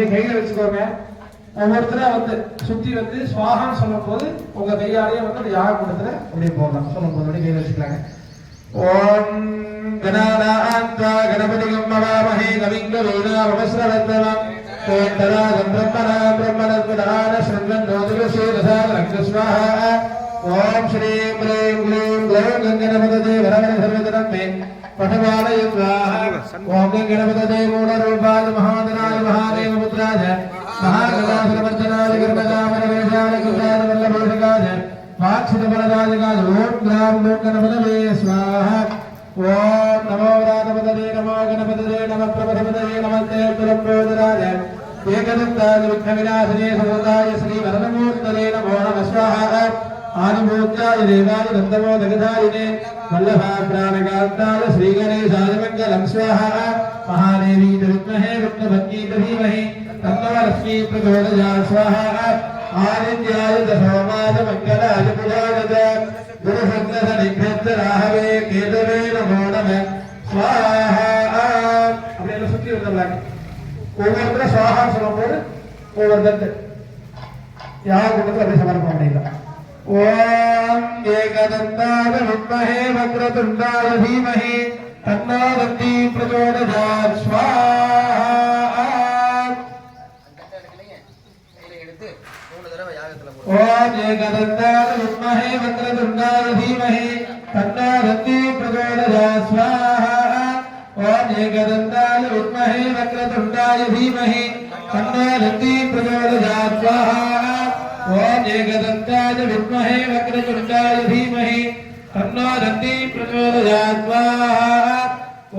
அப்படியே கையில வச்சுக்கோங்க. ஒவ்வொருத்தர வந்து சுத்தி வந்து சுவாகான்னு சொல்லும் போது உங்க கையாலேயே வந்து அந்த யாக கூட்டத்துல அப்படியே போடலாம். சொல்லும் போது அப்படியே கையில வச்சுக்கலாங்க. ஓம் கணாநாந்தா கணபதிகம் மகாமஹே கவிங்க வீணாவமஸ்ரவந்தனம் கோண்டராஜம் பிரம்மணா பிரம்மணத்வதான ஸ்ரங்கன் நோதிகசேரசாரங்கஸ்வாஹா. ஓம் ஸ்ரீம் க்ளீம் க்ளீம் க்ளௌம் கங்கணபதே வரவர சர்வதனம் மே படவாலயத்வாஹ. ஓம் கங்கணபதே மூலரூபாய மகாதனாய மகாதேவபுத்ராய महागणासुरमर्दनाय गरुडदामनवेशाय कृताय वल्लभोषकाय वाक्षितबलराजकाय ओम ग्राम लोकनपतये स्वाहा. ओम नमो व्रातपतये नमो गणपतये नमः प्रभवपतये नमस्ते तुरम्बोदराय एकदन्ताय विघ्नविनाशिने समुदाय श्रीवरदमूर्तये नमो नमः स्वाहा. आदिमूर्त्याय देवाय दन्तमोदगधारिणे वल्लभाप्राणकान्ताय श्रीगणेशाय मङ्गलं स्वाहा. महादेवी विद्महे विष्णुभद्री धीमहि तन्नो लक्ष्मी प्रचोदयात् स्वाहा. आदित्याय दशोमाय मङ्गलाय पुराणद गुरुशब्दसनिघ्नराहवे केतवे नमो नमः स्वाहा. அப்படியே சுத்தி வந்துடலாங்க. ஒவ்வொருத்தர சுவாகா சொல்லும்போது ஒவ்வொருத்தருக்கு யாக கூட்டத்தில் அப்படியே சமர்ப்பணம் பண்ணிடலாம். ஓம் ஏகதந்தாய வித்மஹே வக்ரதுண்டாய தீமஹி தன்னோ தந்தி பிரச்சோதயாத் ஸ்வாஹா. ஓம் ஏகதந்தாய வித்மஹே வக்ரதுண்டாய தீமஹி தன்னோ தந்தி பிரச்சோதயாத் ஸ்வாஹா. ஓம் ஏகதந்தாய வித்மஹே வக்ரதுண்டாய தீமஹி தன்னோ தந்தி பிரச்சோதயாத் ஸ்வாஹா. ஓம் ஏகதந்தாய வித்மஹே வக்ரதுண்டாய தீமஹி தன்னோ தந்தி பிரச்சோதயாத் ஸ்வாஹா.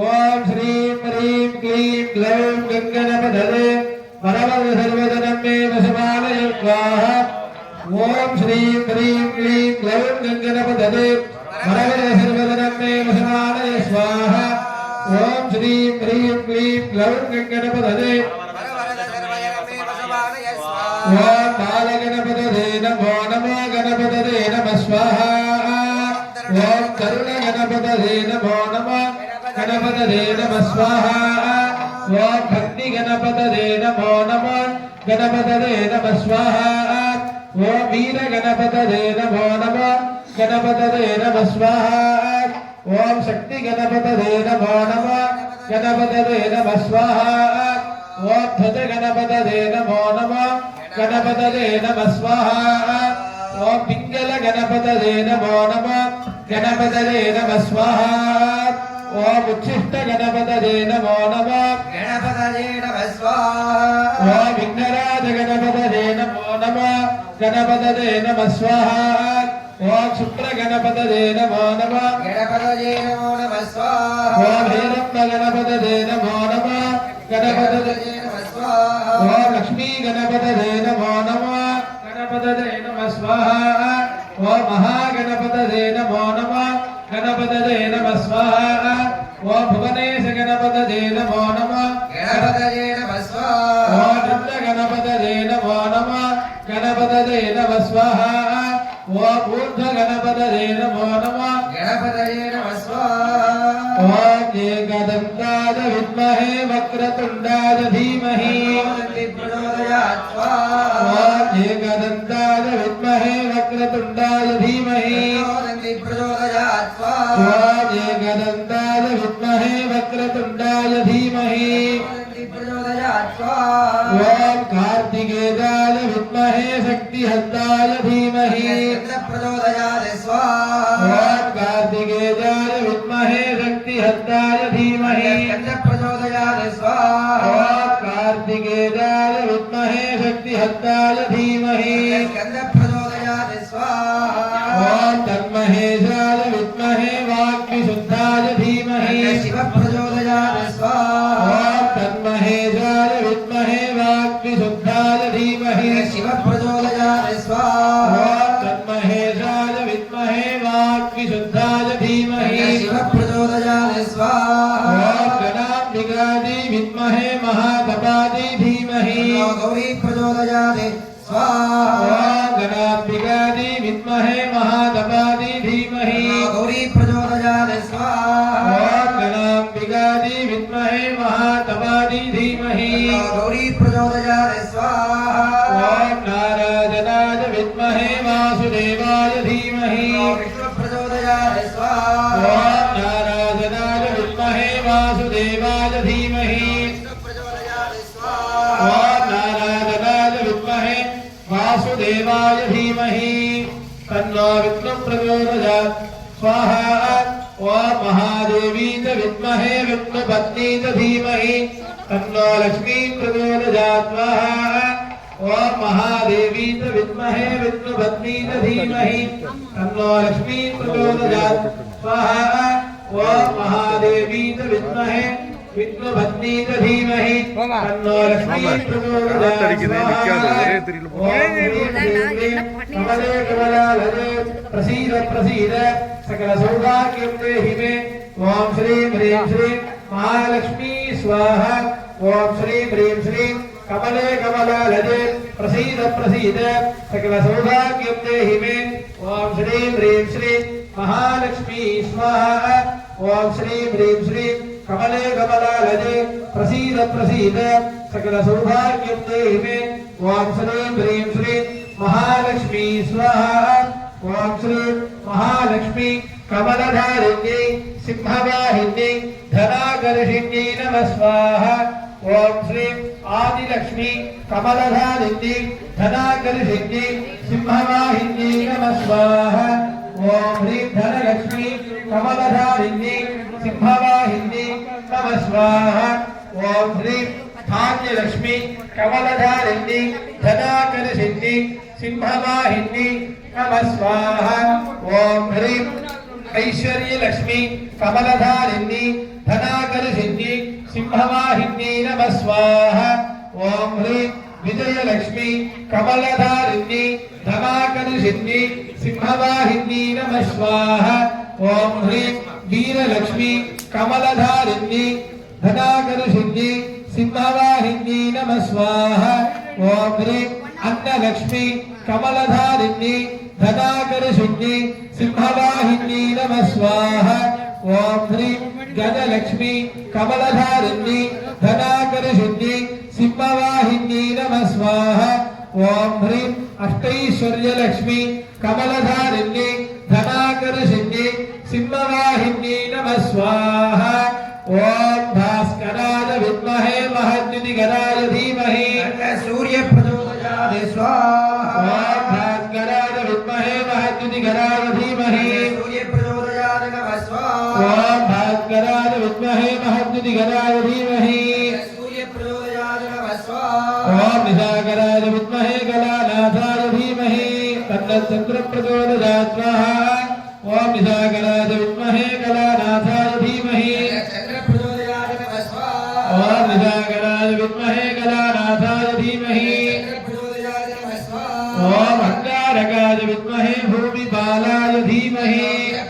ஓம் ஸ்ரீம் ह्रीं क्लीं ग्लौं गङ्गणपतये वरवरद सर्वजनं मे वशमानय स्वाहा। ओम श्रीं ह्रीं क्लीं ग्लौं गङ्गणपतये वरवरद सर्वजनं मे वशमानय स्वाहा। ओम श्रीं ह्रीं क्लीं ग्लौं गङ्गणपतये ओम बालगणपतये नमो नमो गणपतये नमः स्वाहा। ओम करुणगणपतये नमो नमः गणपतये नमः स्वाहा। ओम भक्ति गणपतये नमो नमः गणपतये नमः स्वाहा। ओम वीर गणपतये नमो नमः गणपतये नमः स्वाहा। ओम शक्ति गणपतये नमो नमः गणपतये नमः स्वाहा। ओम ध्वज गणपतये नमो नमः गणपतये नमः स्वाहा। ओम पिंगल गणपतये नमो नमः गणपतये नमः स्वाहा। ओम उच्छिष्ट गणपतये नमो नमः गणपतये नमः स्वाहा। ओम विघ्नराज गणपतये नमो नमः गणपतये नमः स्वाहा। ओम शुक्र गणपतये नमो नमः गणपतये नमो नमः स्वाहा। ओम हेरम्ब गणपतये नमो नमः गणपतये नमः स्वाहा। ओम लक्ष्मी गणपतये नमो नमः गणपतये नमः स्वाहा। ओम महागणपतये नमो नमः गणपतये नमः स्वाहा। ओम भुवनेश गणपतये नमो नमः गणपतये नमः स्वाहा। ओम रुद्र गणपतये नमो नमः गणपतये नमः स्वाहा। ओम ऊर्ध्व गणपतये नमो नमः गणपतये नमः स्वाहा। ओम एकदन्ताय विद्महे वक्रतुण्डाय धीमहि प्रचोदयात् स्वाहा। ओम एकदन्ताय विद्महे वक्रतुण्डाय धीमहि प्रचोदयात् स्वाहा। ओम एकदन्ताय विद्महे वक्रतुण्डाय धीमहि प्रचोदयात् स्वाहा। ओम कार्तिकेयाय विद्महे शक्तिहस्ताय धीमहि प्रचोदयात् स्वाहा। ओम कार्तिकेयाय विद्महे शक्तिहस्ताय धीमहि प्रचोदयात् स्वाहा। ओम कार्तिकेयाय विद्महे शक्तिहस्ताय धीमहि प्रचोदयात् स्वाहा। ओम तन्महेशाय विद्महे वाक्विशुद्धाय धीमहि शिव प्रचोदयात् स्वाहा। ओम तन्महेशाय विद्महे वाक्विशुद्धाय धीमहि शिव प्रचोदयात् स्वाहा। ओम तन्महेशाय विद्महे वाक्विशुद्धाय धीमहि शिव प्रचोदयात् स्वाहा। ओम गणाम्बिकायै विद्महे महागणायै धीमहि गौरी प्रचोदयात् स्वाहा। ओम गणाम्बिकायै विद्महे महागणायै धीमहि गौरी प्रचोदयात् स्वाहा। ओम गणाम्बिकायै विद्महे महागणायै ब्रह्मादि धीमहि गौरी प्रचोदयात् स्वाहा ॐ नारायणाय विद्महे वासुदेवाय धीमहि विष्णु प्रचोदयात् स्वाहा ॐ नारायणाय विद्महे वासुदेवाय धीमहि विष्णु प्रचोदयात् स्वाहा ॐ नारायणाय विद्महे वासुदेवाय धीमहि तन्नो विष्णु प्रचोदयात् स्वाहा ॐ महादेवी च विद्महे विष्णुपत्नी च धीमहि तन्नो लक्ष्मी प्रचोदयात् स्वाहा ॐ महादेवी च विद्महे विष्णुपत्नी च धीमहि तन्नो लक्ष्मी प्रचोदयात् स्वाहा ॐ महादेवी च विद्महे विष्णुपत्नी च धीमहि तन्नो लक्ष्मी प्रचोदयात् स्वाहा कमले कमलालये प्रसीद प्रसीद सकल सौभाग्यं देहि मे ओम श्रीं ह्रीं श्रीं महालक्ष्मी स्वाहा ओम श्रीं ह्रीं श्रीं कमले कमलालये प्रसीद प्रसीद सकल सौभाग्यं देहि मे ओम श्रीं ह्रीं श्रीं महालक्ष्मी स्वाहा ओम श्रीं ह्रीं श्रीं कमले कमलालये प्रसीद प्रसीद सकल सौभाग्यं देहि मे ओम श्रीं ह्रीं श्रीं महालक्ष्मी स्वाहा ओम श्री महालक्ष्मी कमलधारिण्यै सिंहवाहिन्यै धनाकर्षिण्यै नमः स्वाहा ओम श्री आदिलक्ष्मी कमलधारिण्यै धनाकर्षिण्यै सिंहवाहिन्यै नमः स्वाहा ओम ह्रीं धनलक्ष्मी कमलधारिण्यै सिंहवाहिन्यै नमः स्वाहा ओम ह्रीं धान्यलक्ष्मी कमलधारिण्यै धनाकर्षिण्यै सिंहवाहिन्यै नमः स्वाहा ओम ह्रीं ऐश्वर्यलक्ष्मी कमलधारिण्यै धनाकर्षिण्यै सिंहवाहिन्यै नमः स्वाहा ओम ह्रीं विजयलक्ष्मी कमलधारिण्यै धनाकर्षिण्यै सिंहवाहिन्यै नमः स्वाहा ओम ह्रीं वीरलक्ष्मी कमलधारिण्यै धनाकर्षिण्यै सिंहवाहिन्यै नमः स्वाहा ओम ह्रीं अन्नलक्ष्मी कमलधारिण्यै धनाकर्षिण्यै सिंहवाहिन्यै नमः स्वाहा ओम ह्रीं गजलक्ष्मी कमलधारिण्यै धनाकर्षिण्यै सिंहवाहिन्यै नमः स्वाहा ओम ह्रीं अष्टैश्वर्यलक्ष्मी कमलधारिण्यै धनाकर्षिण्यै सिंहवाहिन्यै नमः स्वाहा ओम भास्कराय विद्महे महद्युतिकराय धीमहि सूर्य प्रचोदयात् स्वाहा ओम भास्कराय विद्महे महद्युतिकराय धीमहि सूर्य प्रचोदयात् नमः स्वाहा ओम भास्कराय विद्महे महद्युतिकराय धीमहि सूर्य प्रचोदयात् नमः स्वाहा ओम निशाकराय विद्महे कलानाथाय धीमहि तन्नः चन्द्र प्रचोदयात् स्वाहा ओम निशाकराय विद्महे कलानाथाय धीमहि चंद्र प्रचोदयात् नमः स्वाहा ओम निशाकराय विद्महे कलानाथाय धीमहि चंद्र प्रचोदयात् नमः स्वाहा ओम अंगारकाय विद्महे भूमिपालाय धीमहि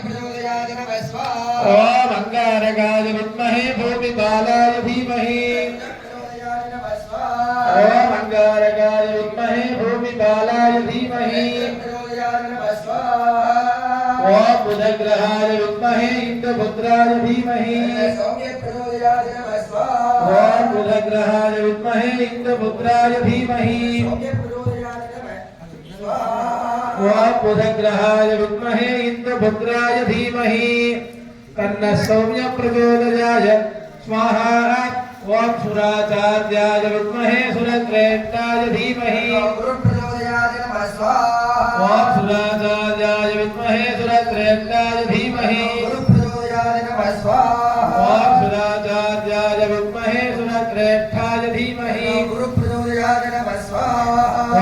प्रचोदयात् नमः स्वाहा ओम अंगारकाय विद्महे भूमिपालाय धीमहि प्रचोदयात् नमः स्वाहा ओम अंगारकाय विद्महे भूमिपालाय धीमहि प्रचोदयात् नमः स्वाहा ओम बुधग्रहाय विद्महे इंद्रपुत्राय धीमहि सौम्य प्रचोदयात् नमः स्वाहा ओम बुधग्रहाय विद्महे इंद्रपुत्राय धीमहि सौम्य प्रचोदयात् नमः स्वाहा ओम बुधग्रहाय विद्महे इंद्रपुत्राय धीमहि तन्नः सौम्य प्रचोदयाय स्वाहा ओम सुराचार्याय विद्महे सुरश्रेष्ठाय धीमहि गुरु प्रचोदयात् नमः स्वाहा ओम सुराचार्याय विद्महे सुरश्रेष्ठाय धीमहि गुरु प्रचोदयात् नमः स्वाहा ओम सुराचार्याय विद्महे सुरश्रेष्ठाय धीमहि गुरु प्रचोदयात् नमः स्वाहा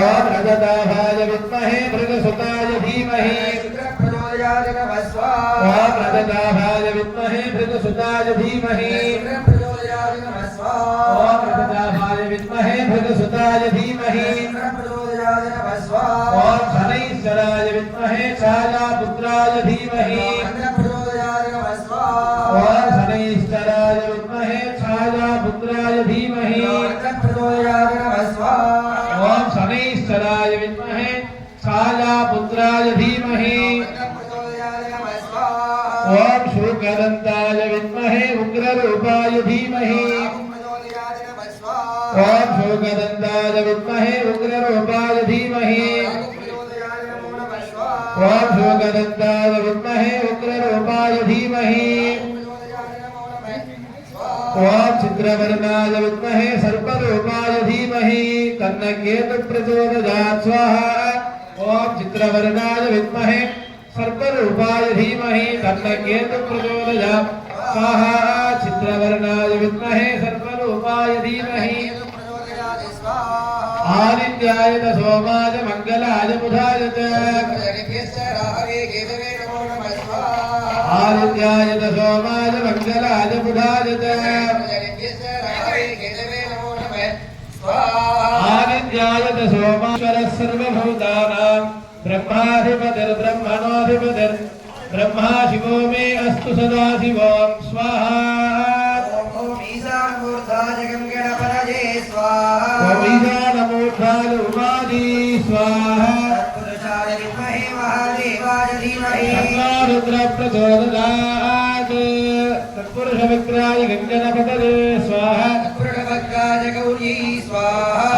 ओम रजताभाय विद्महे भृगसुताय धीमहि शुक्र प्रचोदयात् नमः स्वाहा ओम रजताभाय विद्महे भृगसुताय धीमहि शुक्र प्रचोदयात् नमः स्वाहा ओम रजताभाय विद्महे भृगसुताय धीमहि शुक्र प्रचोदयात् नमः स्वाहा ओम शनैश्वराय विद्महे छायापुत्राय धीमहि चंद्र प्रचोदयात् नमः स्वाहा ओम शनैश्वराय विद्महे छायापुत्राय धीमहि चंद्र प्रचोदयात् नमः स्वाहा ओम शनैश्वराय विद्महे छायापुत्राय धीमहि चंद्र प्रचोदयात् नमः स्वाहा ओम शूकदंताय विद्महे उग्ररूपाय धीमहि प्रचोदयात् ओम शोकदंताय विद्महे उग्ररूपाय धीमहि ओम शोकदंताय विद्महे उग्ररूपाय धीमहि ओम चित्रवर्णाय विद्महे सर्परूपाय धीमहि तन्न केतु प्रचोदयात् स्वाहा ओम चित्रवर्णाय विद्महे सर्परूपाय धीमहि तन्न केतु प्रचोदयात् स्वाहा चित्रवर्णाय विद्महे सर्परूपाय धीमहि आदित्याय च सोमाय मंगलाय बुधाय च आदित्याय च सोमाय मंगलाय बुधाय च आदित्याय च सोमेश्वरः सर्वभूतानां ब्रह्माधिपतिर्ब्रह्मणोऽधिपतिर् ब्रह्मा शिवो मे अस्तु सदा शिवों स्वाहा ओम ईशानमूर्धाय उमादि स्वाहा तन्नो रुद्र प्रचोदयात् तत्पुरुष विग्रहाय गङ्गणपतये स्वाहा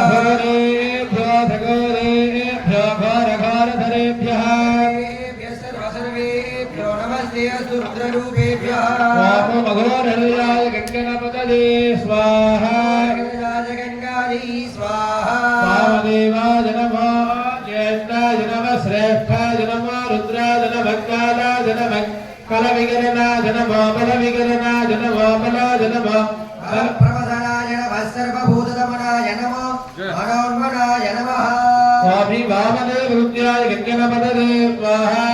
अघोरेभ्यो घोरेभ्यो घोरघोरधरेभ्यः ओम अघोरहृदयाय गङ्गणपतये स्वाहा वामदेवाय नमो ज्येष्ठाय नमः श्रेष्ठाय नमो रुद्राय नमः कालाय नमः कलविकरणाय नमो बलविकरणाय नमो बलाय नमो प्रवदनाय नमः सर्वभूतदमनाय नमो मनोन्मनाय नमः स्वामी वामदेव रुद्राय गङ्गणपतये स्वाहा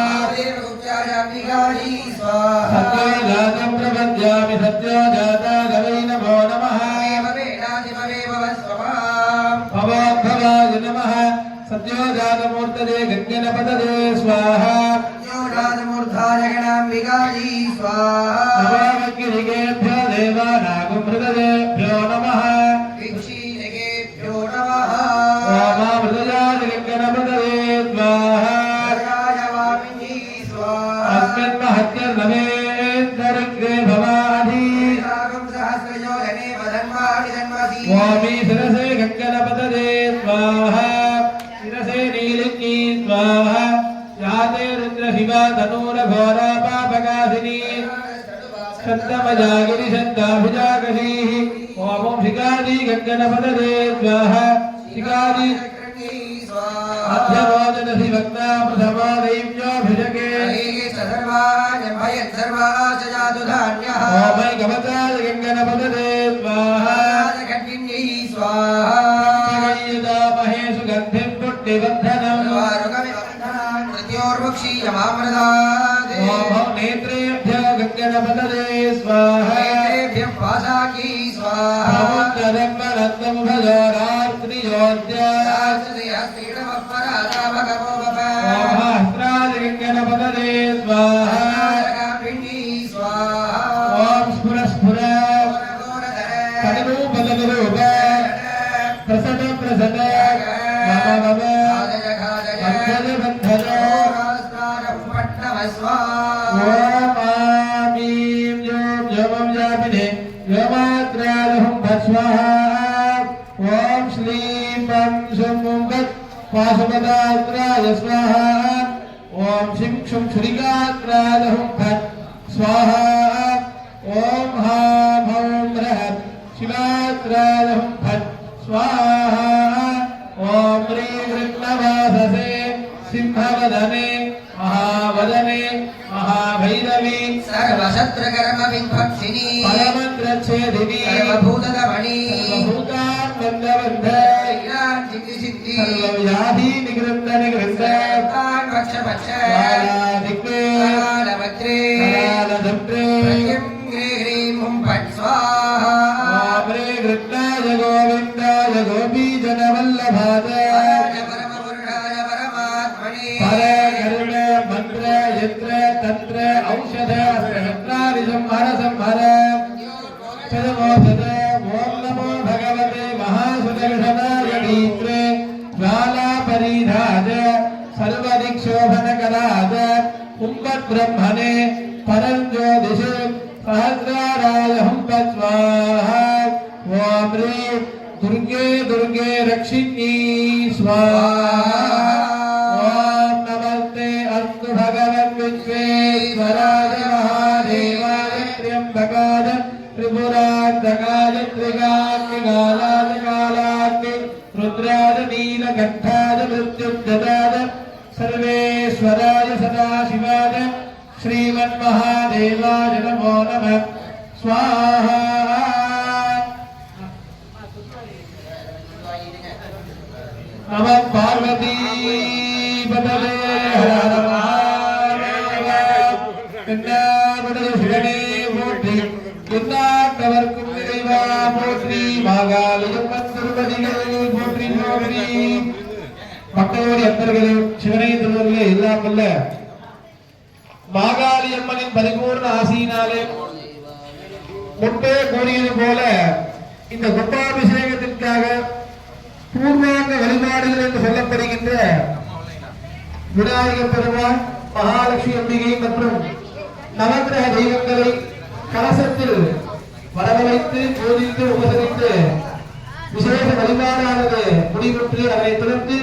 सत्योजातं प्रपद्यामि सत्योजाताय नमो नमः भवोद्भवाय नमः सत्योजातमूर्तये गङ्गणपतये स्वाहा सत्योजातमूर्धाय गणाम्बिकायै स्वाहा नमोऽग्निकेभ्यो देवानागुमृतयेभ्यो नमः विक्षीणकेभ्यो नमः वामामृतयाय गङ्गणपतये स्वाहा अस्मिन् महत्यर्नवेन्दरिग्रे भवाधि स्वामी शिरसे गङ्गणपतये स्वाहा शिरसे नीलिनी स्वाहा याते रुद्रशिवा तनूरघोरा पापकाशिनी शब्दमजागिरिशब्दाभिजागशीः ओम शिखादि गङ्गणपतये स्वाहा शिखादि अध्यमोदन शिवक्ता प्रथमा दैव्योऽभिषके ओम ऐकवचाय गङ्गणपतये स्वाहा स्वाहा सुगन्धिं पुष्टिवर्धनम् ओम नेत्रेभ्यो गङ्गणपतये स्वाहा सहस्राय गङ्गणपतये स्वाहा ओम स्फुर स्फुर तनुरूप तनुरूप प्रसद प्रसद मम मम बन्धन बन्धन ओम आमीं यों योमं जापिने योमात्रालहुं भस्वाहा ओम श्लीं पं शुं गत् पाशुपदात्राय स्वाहा ओम शिं शुं छुरिकात्रालहुं भत् स्वाहा ओम हां हौं ह्रः शिवात्रालहुं भत् स्वाहा ओम ह्रीं वृक्लवाससे सिंहवदने महावदने महाभैरवी सर्वशत्रकर्म विध्वंसिनी परमन्त्रच्छेदिनी सर्वभूतदमणी सर्वभूतान् बन्धबन्ध सिद्धि सर्वव्याधि निगृन्द निगृन्द वक्षपक्ष कालादिक्ते कालभद्रे कालधत्रे ह्रीं हुं फट् स्वाहा वामरे कृष्णाय गोविन्दाय गोपीजनवल्लभाय परमपुरुषाय परमात्मने परे करुण मन्त्र यन्त्र तन्त्र औषध अस्त्रशस्त्रादि संहर संहर तदमोषध ओम नमो भगवते महासुदर्शनाय नेत्रे ज्वालापरिधाय सर्वदिक्षोभनकराय कुम्भब्रह्मणे परञ्ज्योतिषे सहस्राराय हुं स्वाहा ओम ह्रीं दुर्गे दुर्गे रक्षिणी स्वाहा। ओम नमस्ते अस्तु भगवन् विश्वेश्वराय महादेवाय त्र्यंबकाय त्रिपुरान्तकाय त्रिकाग्निकालाय कालाग्नि रुद्राय नीलकण्ठाय मृत्युञ्जयाय सर्वेश्वराय सदाशिवाय श्रीमन्महादेवाय नमो नमः स्वाहा। नमः पार्वती पतये हर हर महादेव। शिवने போற்றி எந்நாட்டவர்க்கும் இறைவா போற்றி மாகாளியம்மன் திருப்பதிகள் போற்றி போற்றி। மக்களோடு அன்பர்களே, சிவனை திருவர்களே, எல்லாம் வல்ல மாகாளியம்மனின் பரிபூர்ண ஆசியினாலே முன்பே கூறியது போல இந்த கும்பாபிஷேகத்திற்காக பூர்வாங்க வழிபாடுகள் என்று சொல்லப்படுகின்ற விநாயகர் பெருமான், மகாலட்சுமி அம்பிகை மற்றும் நவக்கிரக தெய்வங்களை கலசத்தில் வரவழைத்து பூஜித்து உபசரித்து விசேஷ வழிபாடானது முடிவுற்று அதனைத் தொடர்ந்து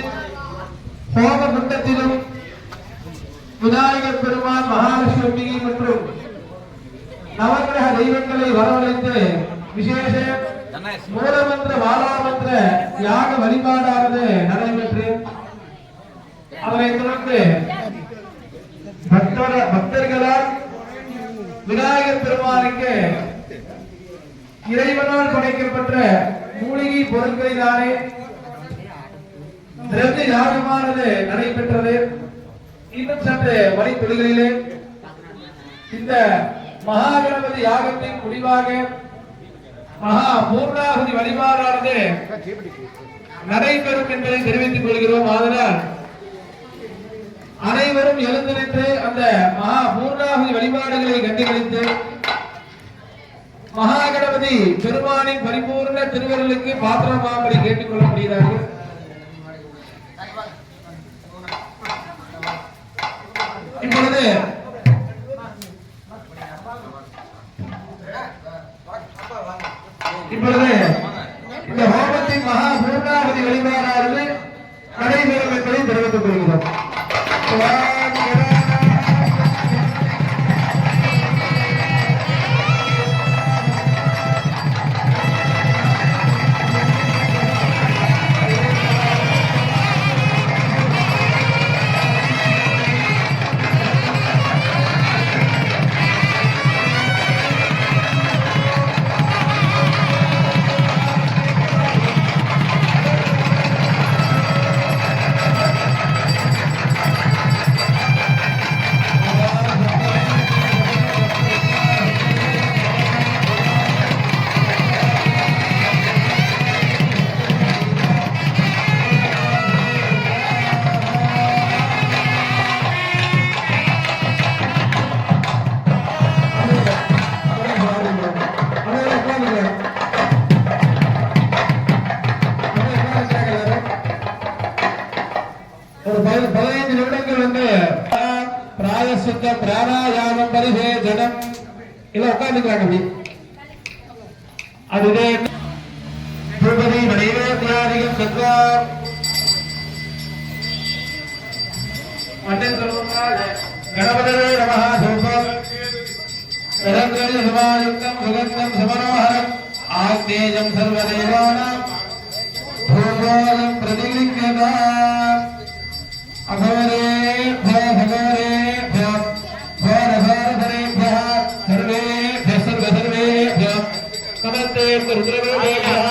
ஹோம குண்டத்திலும் விநாயகர் பெருமான், மகாலட்சுமி அம்பிகை மற்றும் நவக்கிரக தெய்வங்களை வரவழைத்து விசேஷ மூலமந்திர வாராமந்திர யாக வழிபாடானது நடைபெற்று அதனைத் தொடர்ந்து பக்தர்களால் விநாயகர் பெருமானுக்கு இறைவனால் படைக்கப்பட்ட மூலிகை பொருட்களினாலே திரவிய யாகமானது நடைபெற்றது. இன்னும் சற்று மணித்துளிகளிலே இந்த மகாகணபதி யாகத்தின் முடிவாக மகா பூர்ணாகுதி வழிபாடானது நடைபெறும் என்பதை தெரிவித்துக் கொள்கிறோம். ஆதலால் அனைவரும் எழுந்து நின்று அந்த மகா பூர்ணாகுதி வழிபாடுகளை கண்டுகளித்து மகாகணபதி பெருமானின் பரிபூர்ண திருவருளுக்கு பாத்திரமாம்படி கேட்டுக் கொள்ளப்படுகிறார்கள். இப்பொழுது இந்த ஹோமத்தின் மகா பூர்ணாகுதி வழிபாடானது நடைபெறும் என்பதை தெரிவித்துக் கொள்கிறோம். ஒரு 15 நிமிடங்கள் வந்து பிராயசித்த பிராணாயாமம் பரிசேஜனம் இல்ல உட்கார்ந்துக்கிறாங்க. அப்படி அதுவே பூபதி நைவேத்யாதிகம் சத்வார் மண்டன் சொல்லுங்கள். கணபதே நமஹ தூபம் நிரந்தர சமாயுக்தம் சுகந்தம் சமனோஹரம் ஆக்னேயம் சர்வதேவானாம் பூஜோயம் பிரதிலிக்யதா அகவரேभ्यः भगवरेभ्यः भवरभवरेभ्यः सर्वेभ्यः सर्वसर्वेभ्यः नमस्ते रुद्रवेभ्यः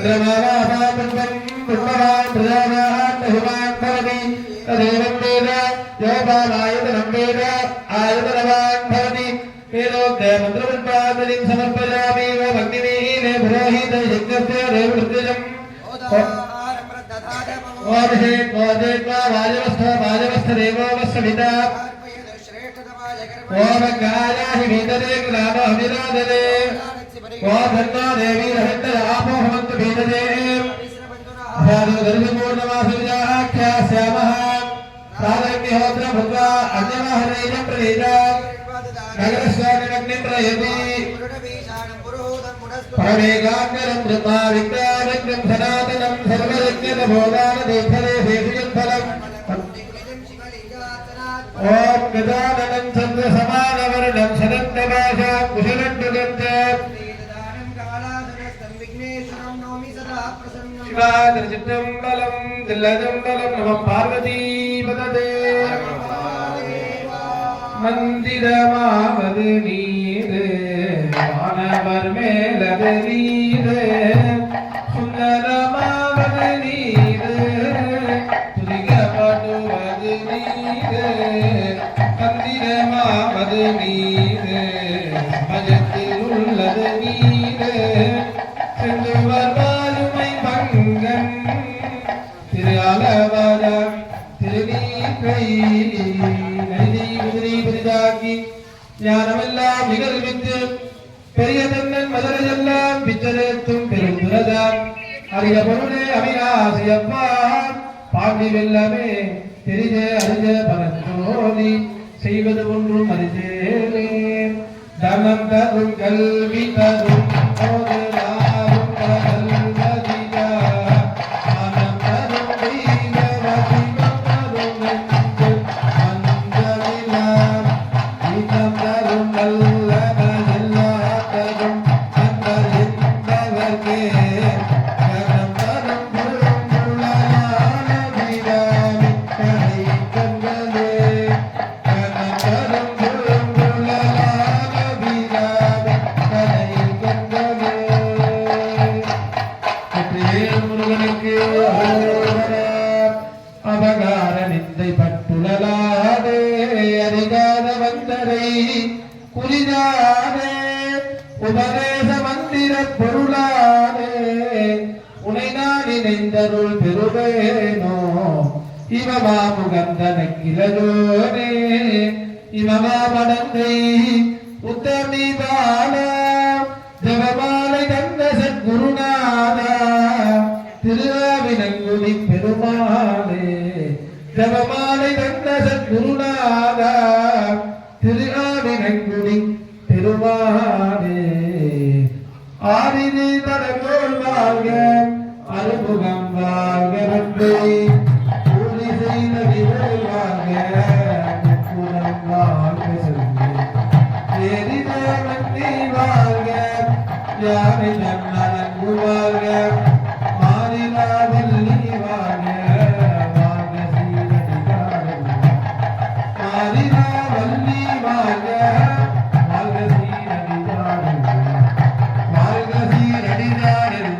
चन्द्रमावासापुष्पं पुष्पवान् प्रजावान् महिमान् भवति तदेवं वेद यो बालायतनं वेद आयतनवान् भवति वेदोक्ते मन्त्रपुष्पाञ्जलिं समर्पयामि अग्निमीले पुरोहित यज्ञस्य देवमृत्युजम् ओभिषेक वाजवस्थ देवो वस्सविता ओम गायाहि भीतरे ग्रामो विराजते ओम धन्नो देवी रहत्य आपो भवन्तु भीतरे अभादो दर्शपूर्णमासविजाख्यास्यामः प्रारग्निहोत्र भूत्वा अन्यमहरैनं प्रणीता नगरस्वामिनग्निं प्रयति परमेकाग्रं ब्रह्मा विक्रामग्रं सनातनं सर्वयज्ञतभोदानदीक्षरे शेषयत्फलम् ओम गजाननं चन्द्रसमानवर्णं शरत्नभाषा कुशलट्टुगञ्च शिवादर्शितम्बलं दिल्लजम्बलं नमः पार्वतीपतये மந்திரமாவது நீரு வானவர் மேலது நீரு சுந்தரமாவது நீரு துதிக்கப்படுவது நீரு மந்திரமாவது நீரு மஜத்தில் உள்ளது நீரு செல்லுவர் வாழுமை பங்கன் திரு அளவர திருநீக்கை புதிதாக்கி ஞானமெல்லாம் நிகழ்வித்து பெரிய தன்னன் மதுரையெல்லாம் பிச்சதேத்தும் பெருந்துரதான் அரிய பொருளே அவிநாசியப்பா பாண்டி வெல்லமே தெரிஞ்ச அறிஞ்ச பரஞ்சோதி செய்வது ஒன்றும் அறிஞ்சேனே தனம் தரும் கல்வி தரும் அபகார நிந்தை பட்டுழலாதே அறிகாத வந்தரை குறிதாதே உபதேச மந்திர பொருளாதே உனை நான் இணைந்தருள் பெறுவேனோ இவமா முகந்தன கிளஜோனே இவமா மடந்தை உத்தமிதான ஜபமாலை கந்த சத்குருநாதா திருவினங்குடி பெருமாளே ஜபமாலை கந்த சத்குருநாதா திருவினங்குடி பெருமாளே ஆதினி தரங்கோள் வாழ்க அறுமுகம் வாழ்க வெற்றி கூலி செய்த விரல் வாழ்க முக்குணம் வாழ்க செல்வி வாழ்க யானை நன்னு வாழ்க மாறிலாவல்லி வாழ்க வாழ்க சீரடிகாரன் மாறிலாவல்லி வாழ்க வாழ்க சீரடிகாரன் வாழ்க சீரடிகாரன்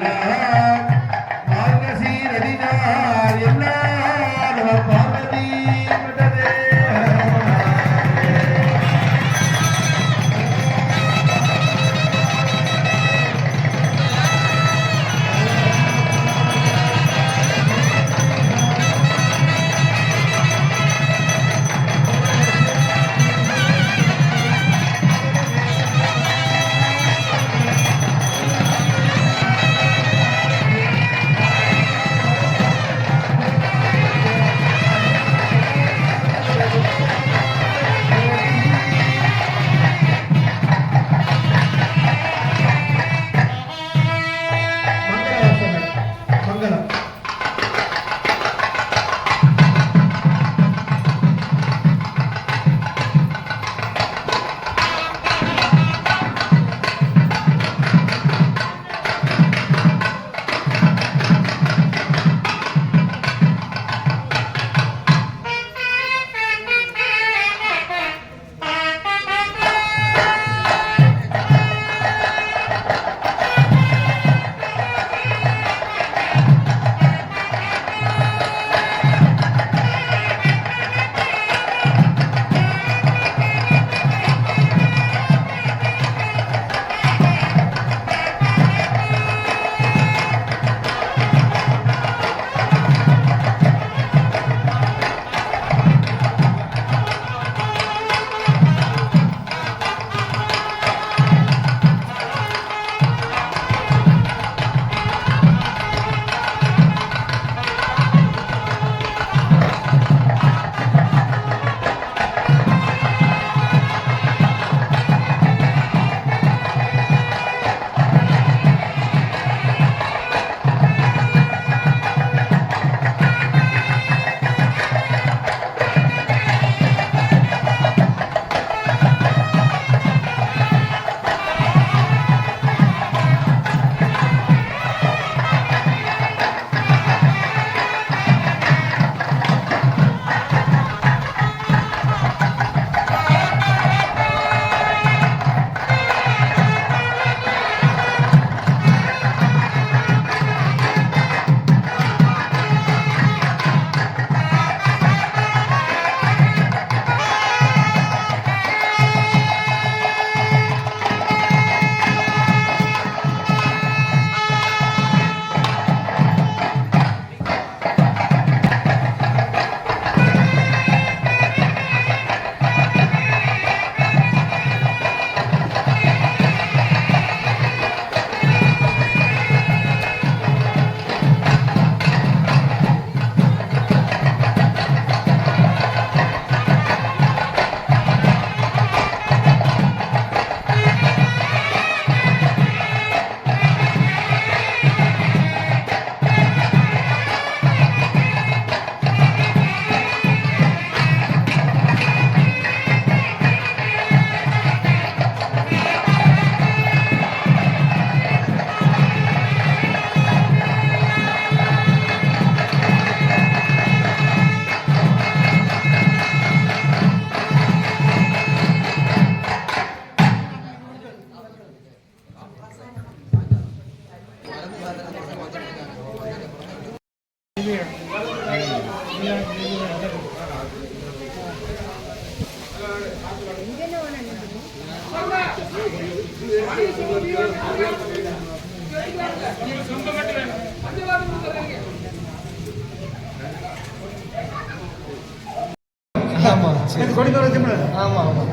கொடி தோற சிம்பிள். ஆமா ஆமா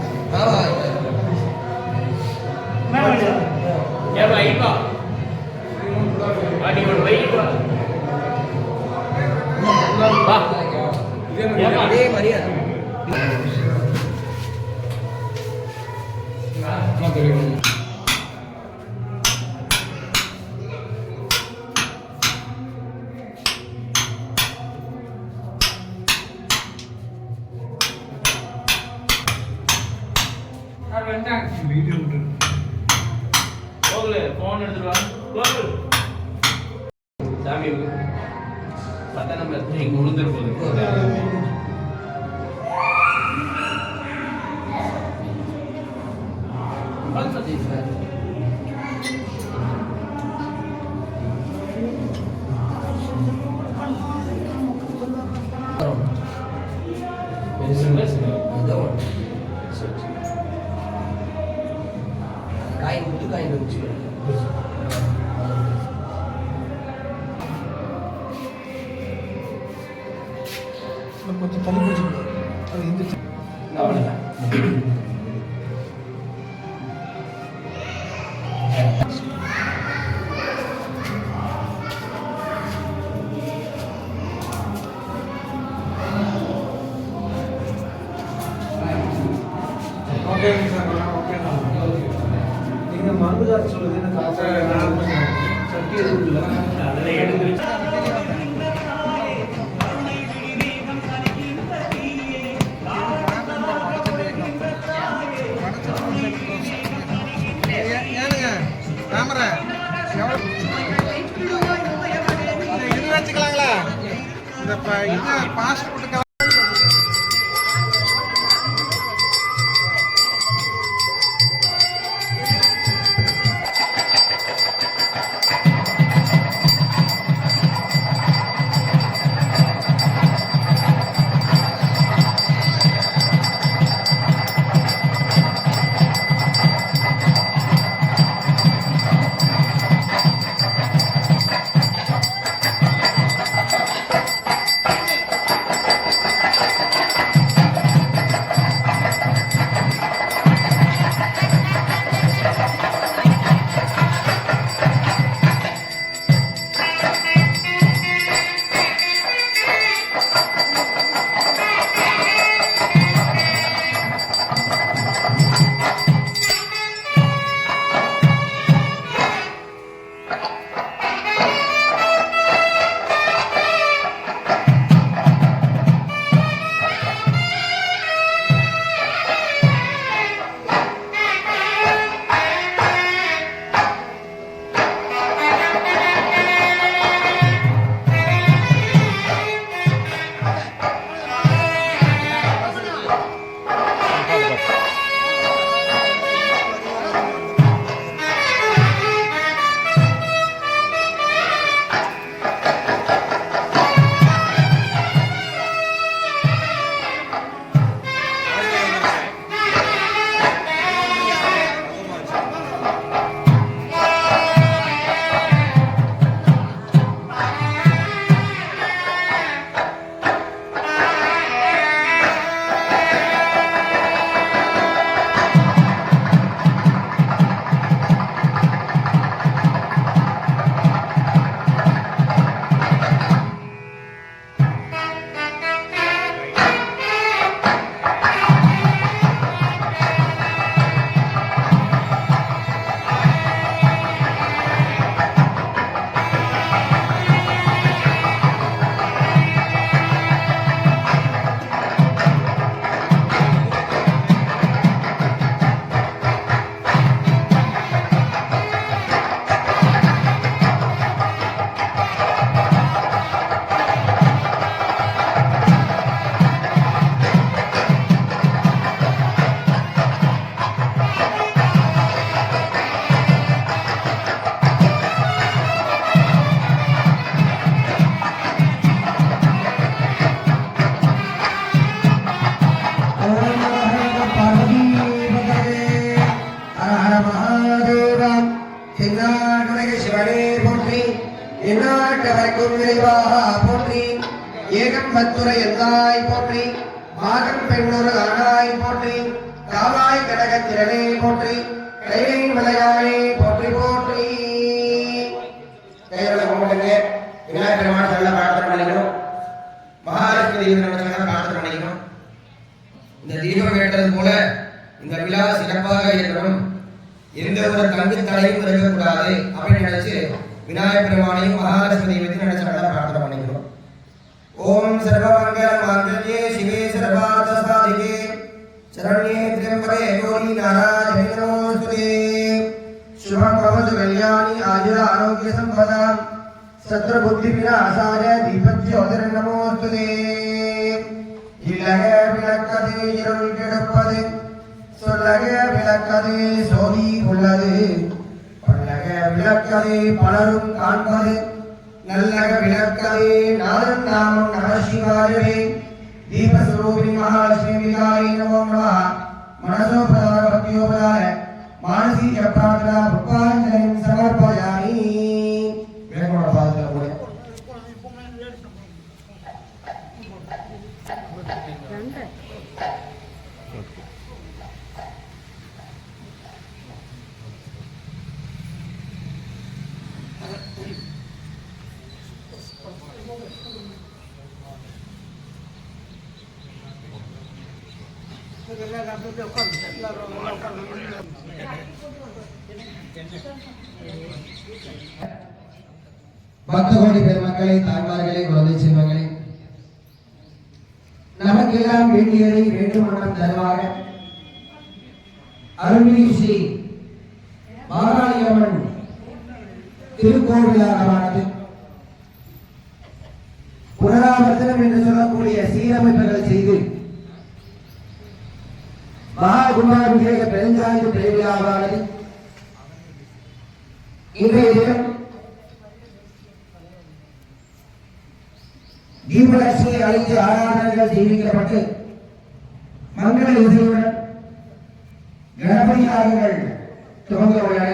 ஏப்பா ஐப்பா அடி ஒரு வைப்பா வா அதே மாதிரியா போகல போன் எடுத்துட்டு வா போகல சாமி பத்த நம்பர் இங்க உளுந்துற போகுது காய் முட்டு காய் வச்சு கொஞ்சம் தள்ளி பிடிச்சிக்கோ. அது எந்திரிச்சு. அவ்வளவுதான் ஓகேங்க சார், ஓகே தான். நீங்க மருந்துகார் சொல்லுது எனக்கு சக்தி எதுவும் இல்லை. அதில் எடுத்து ஏனுங்க கேமரா இது வச்சுக்கலாங்களா? இந்த பாஸ்போர்ட்டுக்கு எந்நாட்டவர்க்கும் நிறைவாக போற்றி ஏகம்பத்துரை எந்தாய் போற்றி மாதம் பெண்ணொரு ஆனாய் போற்றி காவாய் கடகத்திரனே போற்றி கைலை மலையானே போற்றி போற்றி. கையோட கும்பிடுங்க. விநாயகர் பெருமாள் நல்ல பிரார்த்தனை பண்ணிக்கணும். மகாலட்சுமி தேவி பிரார்த்தனை பண்ணிக்கணும். இந்த தீபம் ஏற்றது போல இந்த விழா சிறப்பாக இருக்கணும், எந்த ஒரு தங்கு தடையும் இருக்கக்கூடாது அப்படின்னு நினைச்சு விநாயகர் பெருமானையும் மகாலட்சுமி தேவி நினைச்சு நல்லா பிரார்த்தனை பண்ணிக்கணும். ஓம் சர்வமங்கல மாங்கல்யே சிவே சர்வார்த்த சாதிகே சரண்யே த்ர்யம்பகே கௌரி நாராயணி நமோஸ்துதே. சுபம் பவது கல்யாணி ஆயுர ஆரோக்கிய சம்பதாம் சத்ரு புத்தி விநாசாய தீபஜ்யோதிர் நமோஸ்துதே. இலக விளக்கது இருள் கெடுப்பது சொல்லக விளக்கது சோதி உள்ளது பல்லக விளக்கது பலரும் காண்பது நல்லக விளக்கது நாதன் நாமம் நம சிவாயவே. தீபஸ்வரூபிணி மகாலட்சுமி விகாரை நமோ நமः. மனசோபதார பக்தியோபதார மானசீக பிரார்த்தனா புஷ்பாஞ்சலிம் சமர்ப்பயாமி. வேகமான பாதத்தில் கூட பக்த கோடி பெருமக்களை, தாய்மார்களை, குழந்தை செல்வங்களை, நமக்கெல்லாம் வேண்டியதை வேண்டுமானம் தருவாக அருள்மிகு ஸ்ரீ மாகாளியம்மன் திருக்கோவிலானது புனராவர்த்தனம் என்று சொல்லக்கூடிய சீரமைப்புகள் செய்து மகா கும்பாபிஷேக பெருஞ்சாய்வு திருவிழாவானது இன்றைய தினம் தீபலட்சுமியை அழைத்து ஆராதனைகள் செய்விக்கப்பட்டு மங்கள இசையுடன் கணபதி யாகங்கள் துவங்க உள்ளன.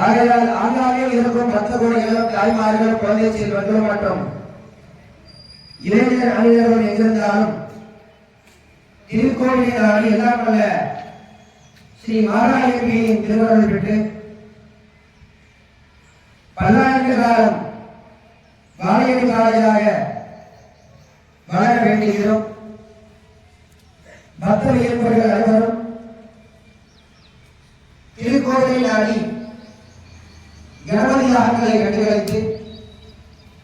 ஆகையால் ஆங்காங்கே இருக்கும் பக்த கோடிகளும் தாய்மார்களும் குழந்தை செல்வங்களும் மற்றும் இளைஞர் அணியினரும் எங்கிருந்தாலும் திருக்கோவிலாடி எல்லாம் வல்ல ஸ்ரீ மாகாளியின் திருவருள் பெற்று பல்லாண்டு காலம் வாழையடி வாழையாக வளர வேண்டுகிறோம். பக்த இயல்பர்கள் அனைவரும் திருக்கோவிலில் ஆடி கணபதி யாகங்களை கண்டுகளித்து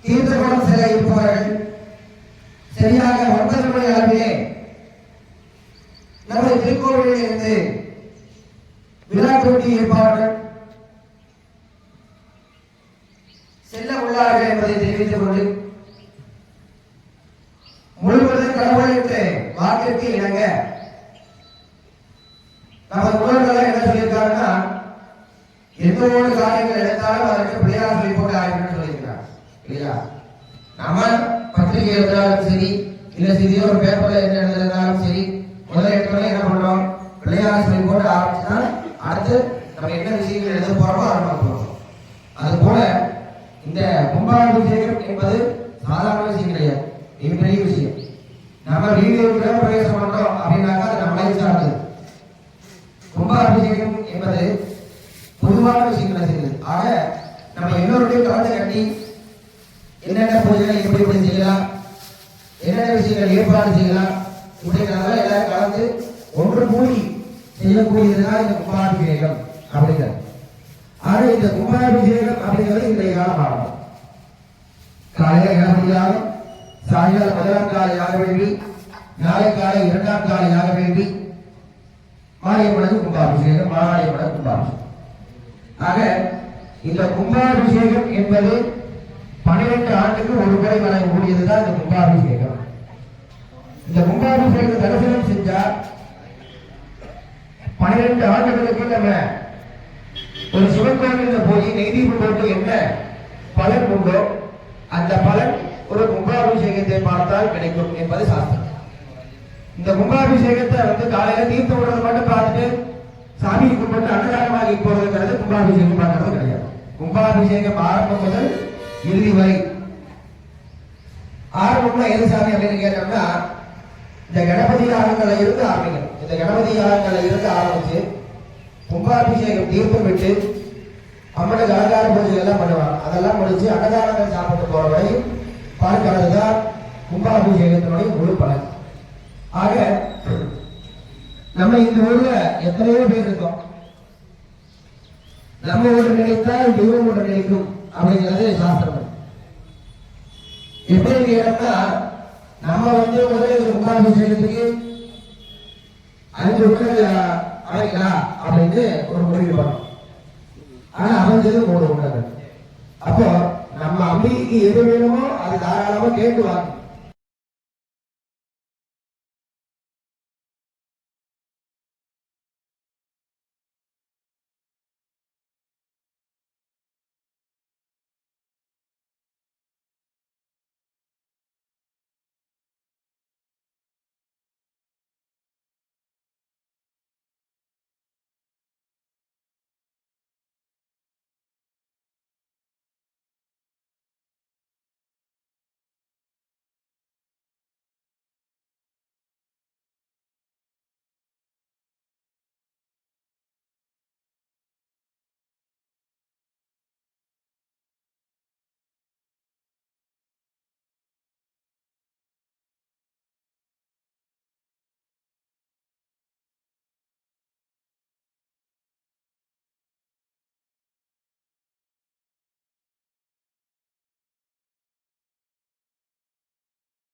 தீர்த்தகுளம் செல்ல இருப்பவர்கள் சரியாக 9 மணி அளவிலே நமது திருக்கோவிலில் இருந்து விழா போட்டி ஏற்பாடுகள் செல்ல உள்ளார்கள் என்பதை தெரிவித்துக் கொண்டு முழுவதும் கடவுளுக்கு வாக்கிற்கு இணங்க நமது முன்னோர்கள் என்ன சொல்லியிருக்காருன்னா, எந்த ஒரு காரியங்கள் எடுத்தாலும் அதற்கு பிள்ளையார் சொல்லி போட்டு ஆயிரம் சொல்லியிருக்கிறார் இல்லையா? நாம பத்திரிகை எழுதினாலும் சரி, இல்ல சிறிய ஒரு பேப்பர்ல என்ன எழுதினாலும் சரி, முதல்ல எடுத்தோடனே என்ன பண்றோம்? பிள்ளையார் சொல்லி போட்டு ஆரம்பிச்சுதான் அடுத்து நம்ம என்ன விஷயங்கள் எழுத போறோமோ ஆரம்பிக்கிறோம். அது போல இந்த கும்பாபிஷேகம் என்பது சாதாரண விஷயம் கிடையாது, இது பெரிய விஷயம். நம்ம வீடியோக்குள்ள பிரவேசம் பண்றோம் அப்படின்னாக்கா அது நம்மளை சார்ந்தது. கும்பாபிஷேகம் என்பது பொதுவான விஷயங்களை செய்யுது. ஆக நம்ம எல்லோருடையும் கலந்து கட்டி என்னென்ன பூஜைகளை எப்படி எப்படி செய்யலாம், என்னென்ன விஷயங்கள் ஏற்பாடு செய்யலாம் இப்படிங்கிறதால எல்லாரும் கலந்து ஒன்று கூடி செய்யக்கூடியதுதான் இந்த கும்பாபிஷேகம் அப்படிங்கிறது. ஆக இந்த கும்பாபிஷேகம் அப்படிங்கிறது இன்றைய காலம் ஆகும். காலையில கணபதி யாகம், சாயங்காலம் முதலாம் கால யாக வேண்டி, நாளை காலை 2ஆம் கால யாக வேண்டி, மாரியம்மனுக்கு கும்பாபிஷேகம், மாரியம்மனுக்கு கும்பாபிஷேகம். ஆக இந்த கும்பாபிஷேகம் என்பது 12 ஆண்டுக்கு ஒரு முறை வரக்கூடியதுதான் இந்த கும்பாபிஷேகம். இந்த கும்பாபிஷேக தரிசனம் செஞ்சா 12 ஆண்டுகளுக்கு நம்ம ஒரு சிவன் போய் நெய்தீபம் போட்டு என்ன பலன் உண்டோ அந்த பலன் ஒரு கும்பாபிஷேகத்தை பார்த்தால் கிடைக்கும் என்பது சாஸ்திரம். இந்த கும்பாபிஷேகத்தை காலையில தீர்த்த விடுறது மட்டும் பார்த்துட்டு சாமி கும்பிட்டு அன்னதானமாகி போறதுங்கிறது கும்பாபிஷேகம் பார்க்கறது கிடையாது. கும்பாபிஷேகம் ஆரம்பம் முதல் இறுதி வரை ஆரம்பம்னா எது சாமி அப்படின்னு கேட்டோம்னா இந்த கணபதி யாகங்கள்ல இருந்து ஆரம்பிக்கணும். இந்த கணபதி யாகங்கள்ல இருந்து ஆரம்பிச்சு கும்பாபிஷேகம் தீர்த்தம் விட்டு அம்மனுக்கு அலங்கார பூஜை எல்லாம் பண்ணுவாங்க. அதெல்லாம் முடிச்சு அன்னதானங்கள் சாப்பிட்டு போற வரையும் பார்க்கிறது தான் கும்பாபிஷேகத்தினுடைய முழு பலன். ஆக நம்ம இந்த ஊர்ல எத்தனையோ பேர் இருக்கோம். நம்ம ஒன்று நினைத்தால் தெய்வம் ஒன்று நினைக்கும் அப்படிங்கிறது சாஸ்திரம். எப்படி கேட்டோம்னா நம்ம முதல்ல கும்பாபிஷேகத்துக்கு 5 உண்டல் அமைக்கலாம் அப்படின்னு ஒரு முடிவு பண்ணோம். ஆனா அமைஞ்சது 3 உண்டல். அப்போ நம்ம அம்பிகைக்கு எது வேணுமோ அது தாராளமா கேட்டு வாங்க.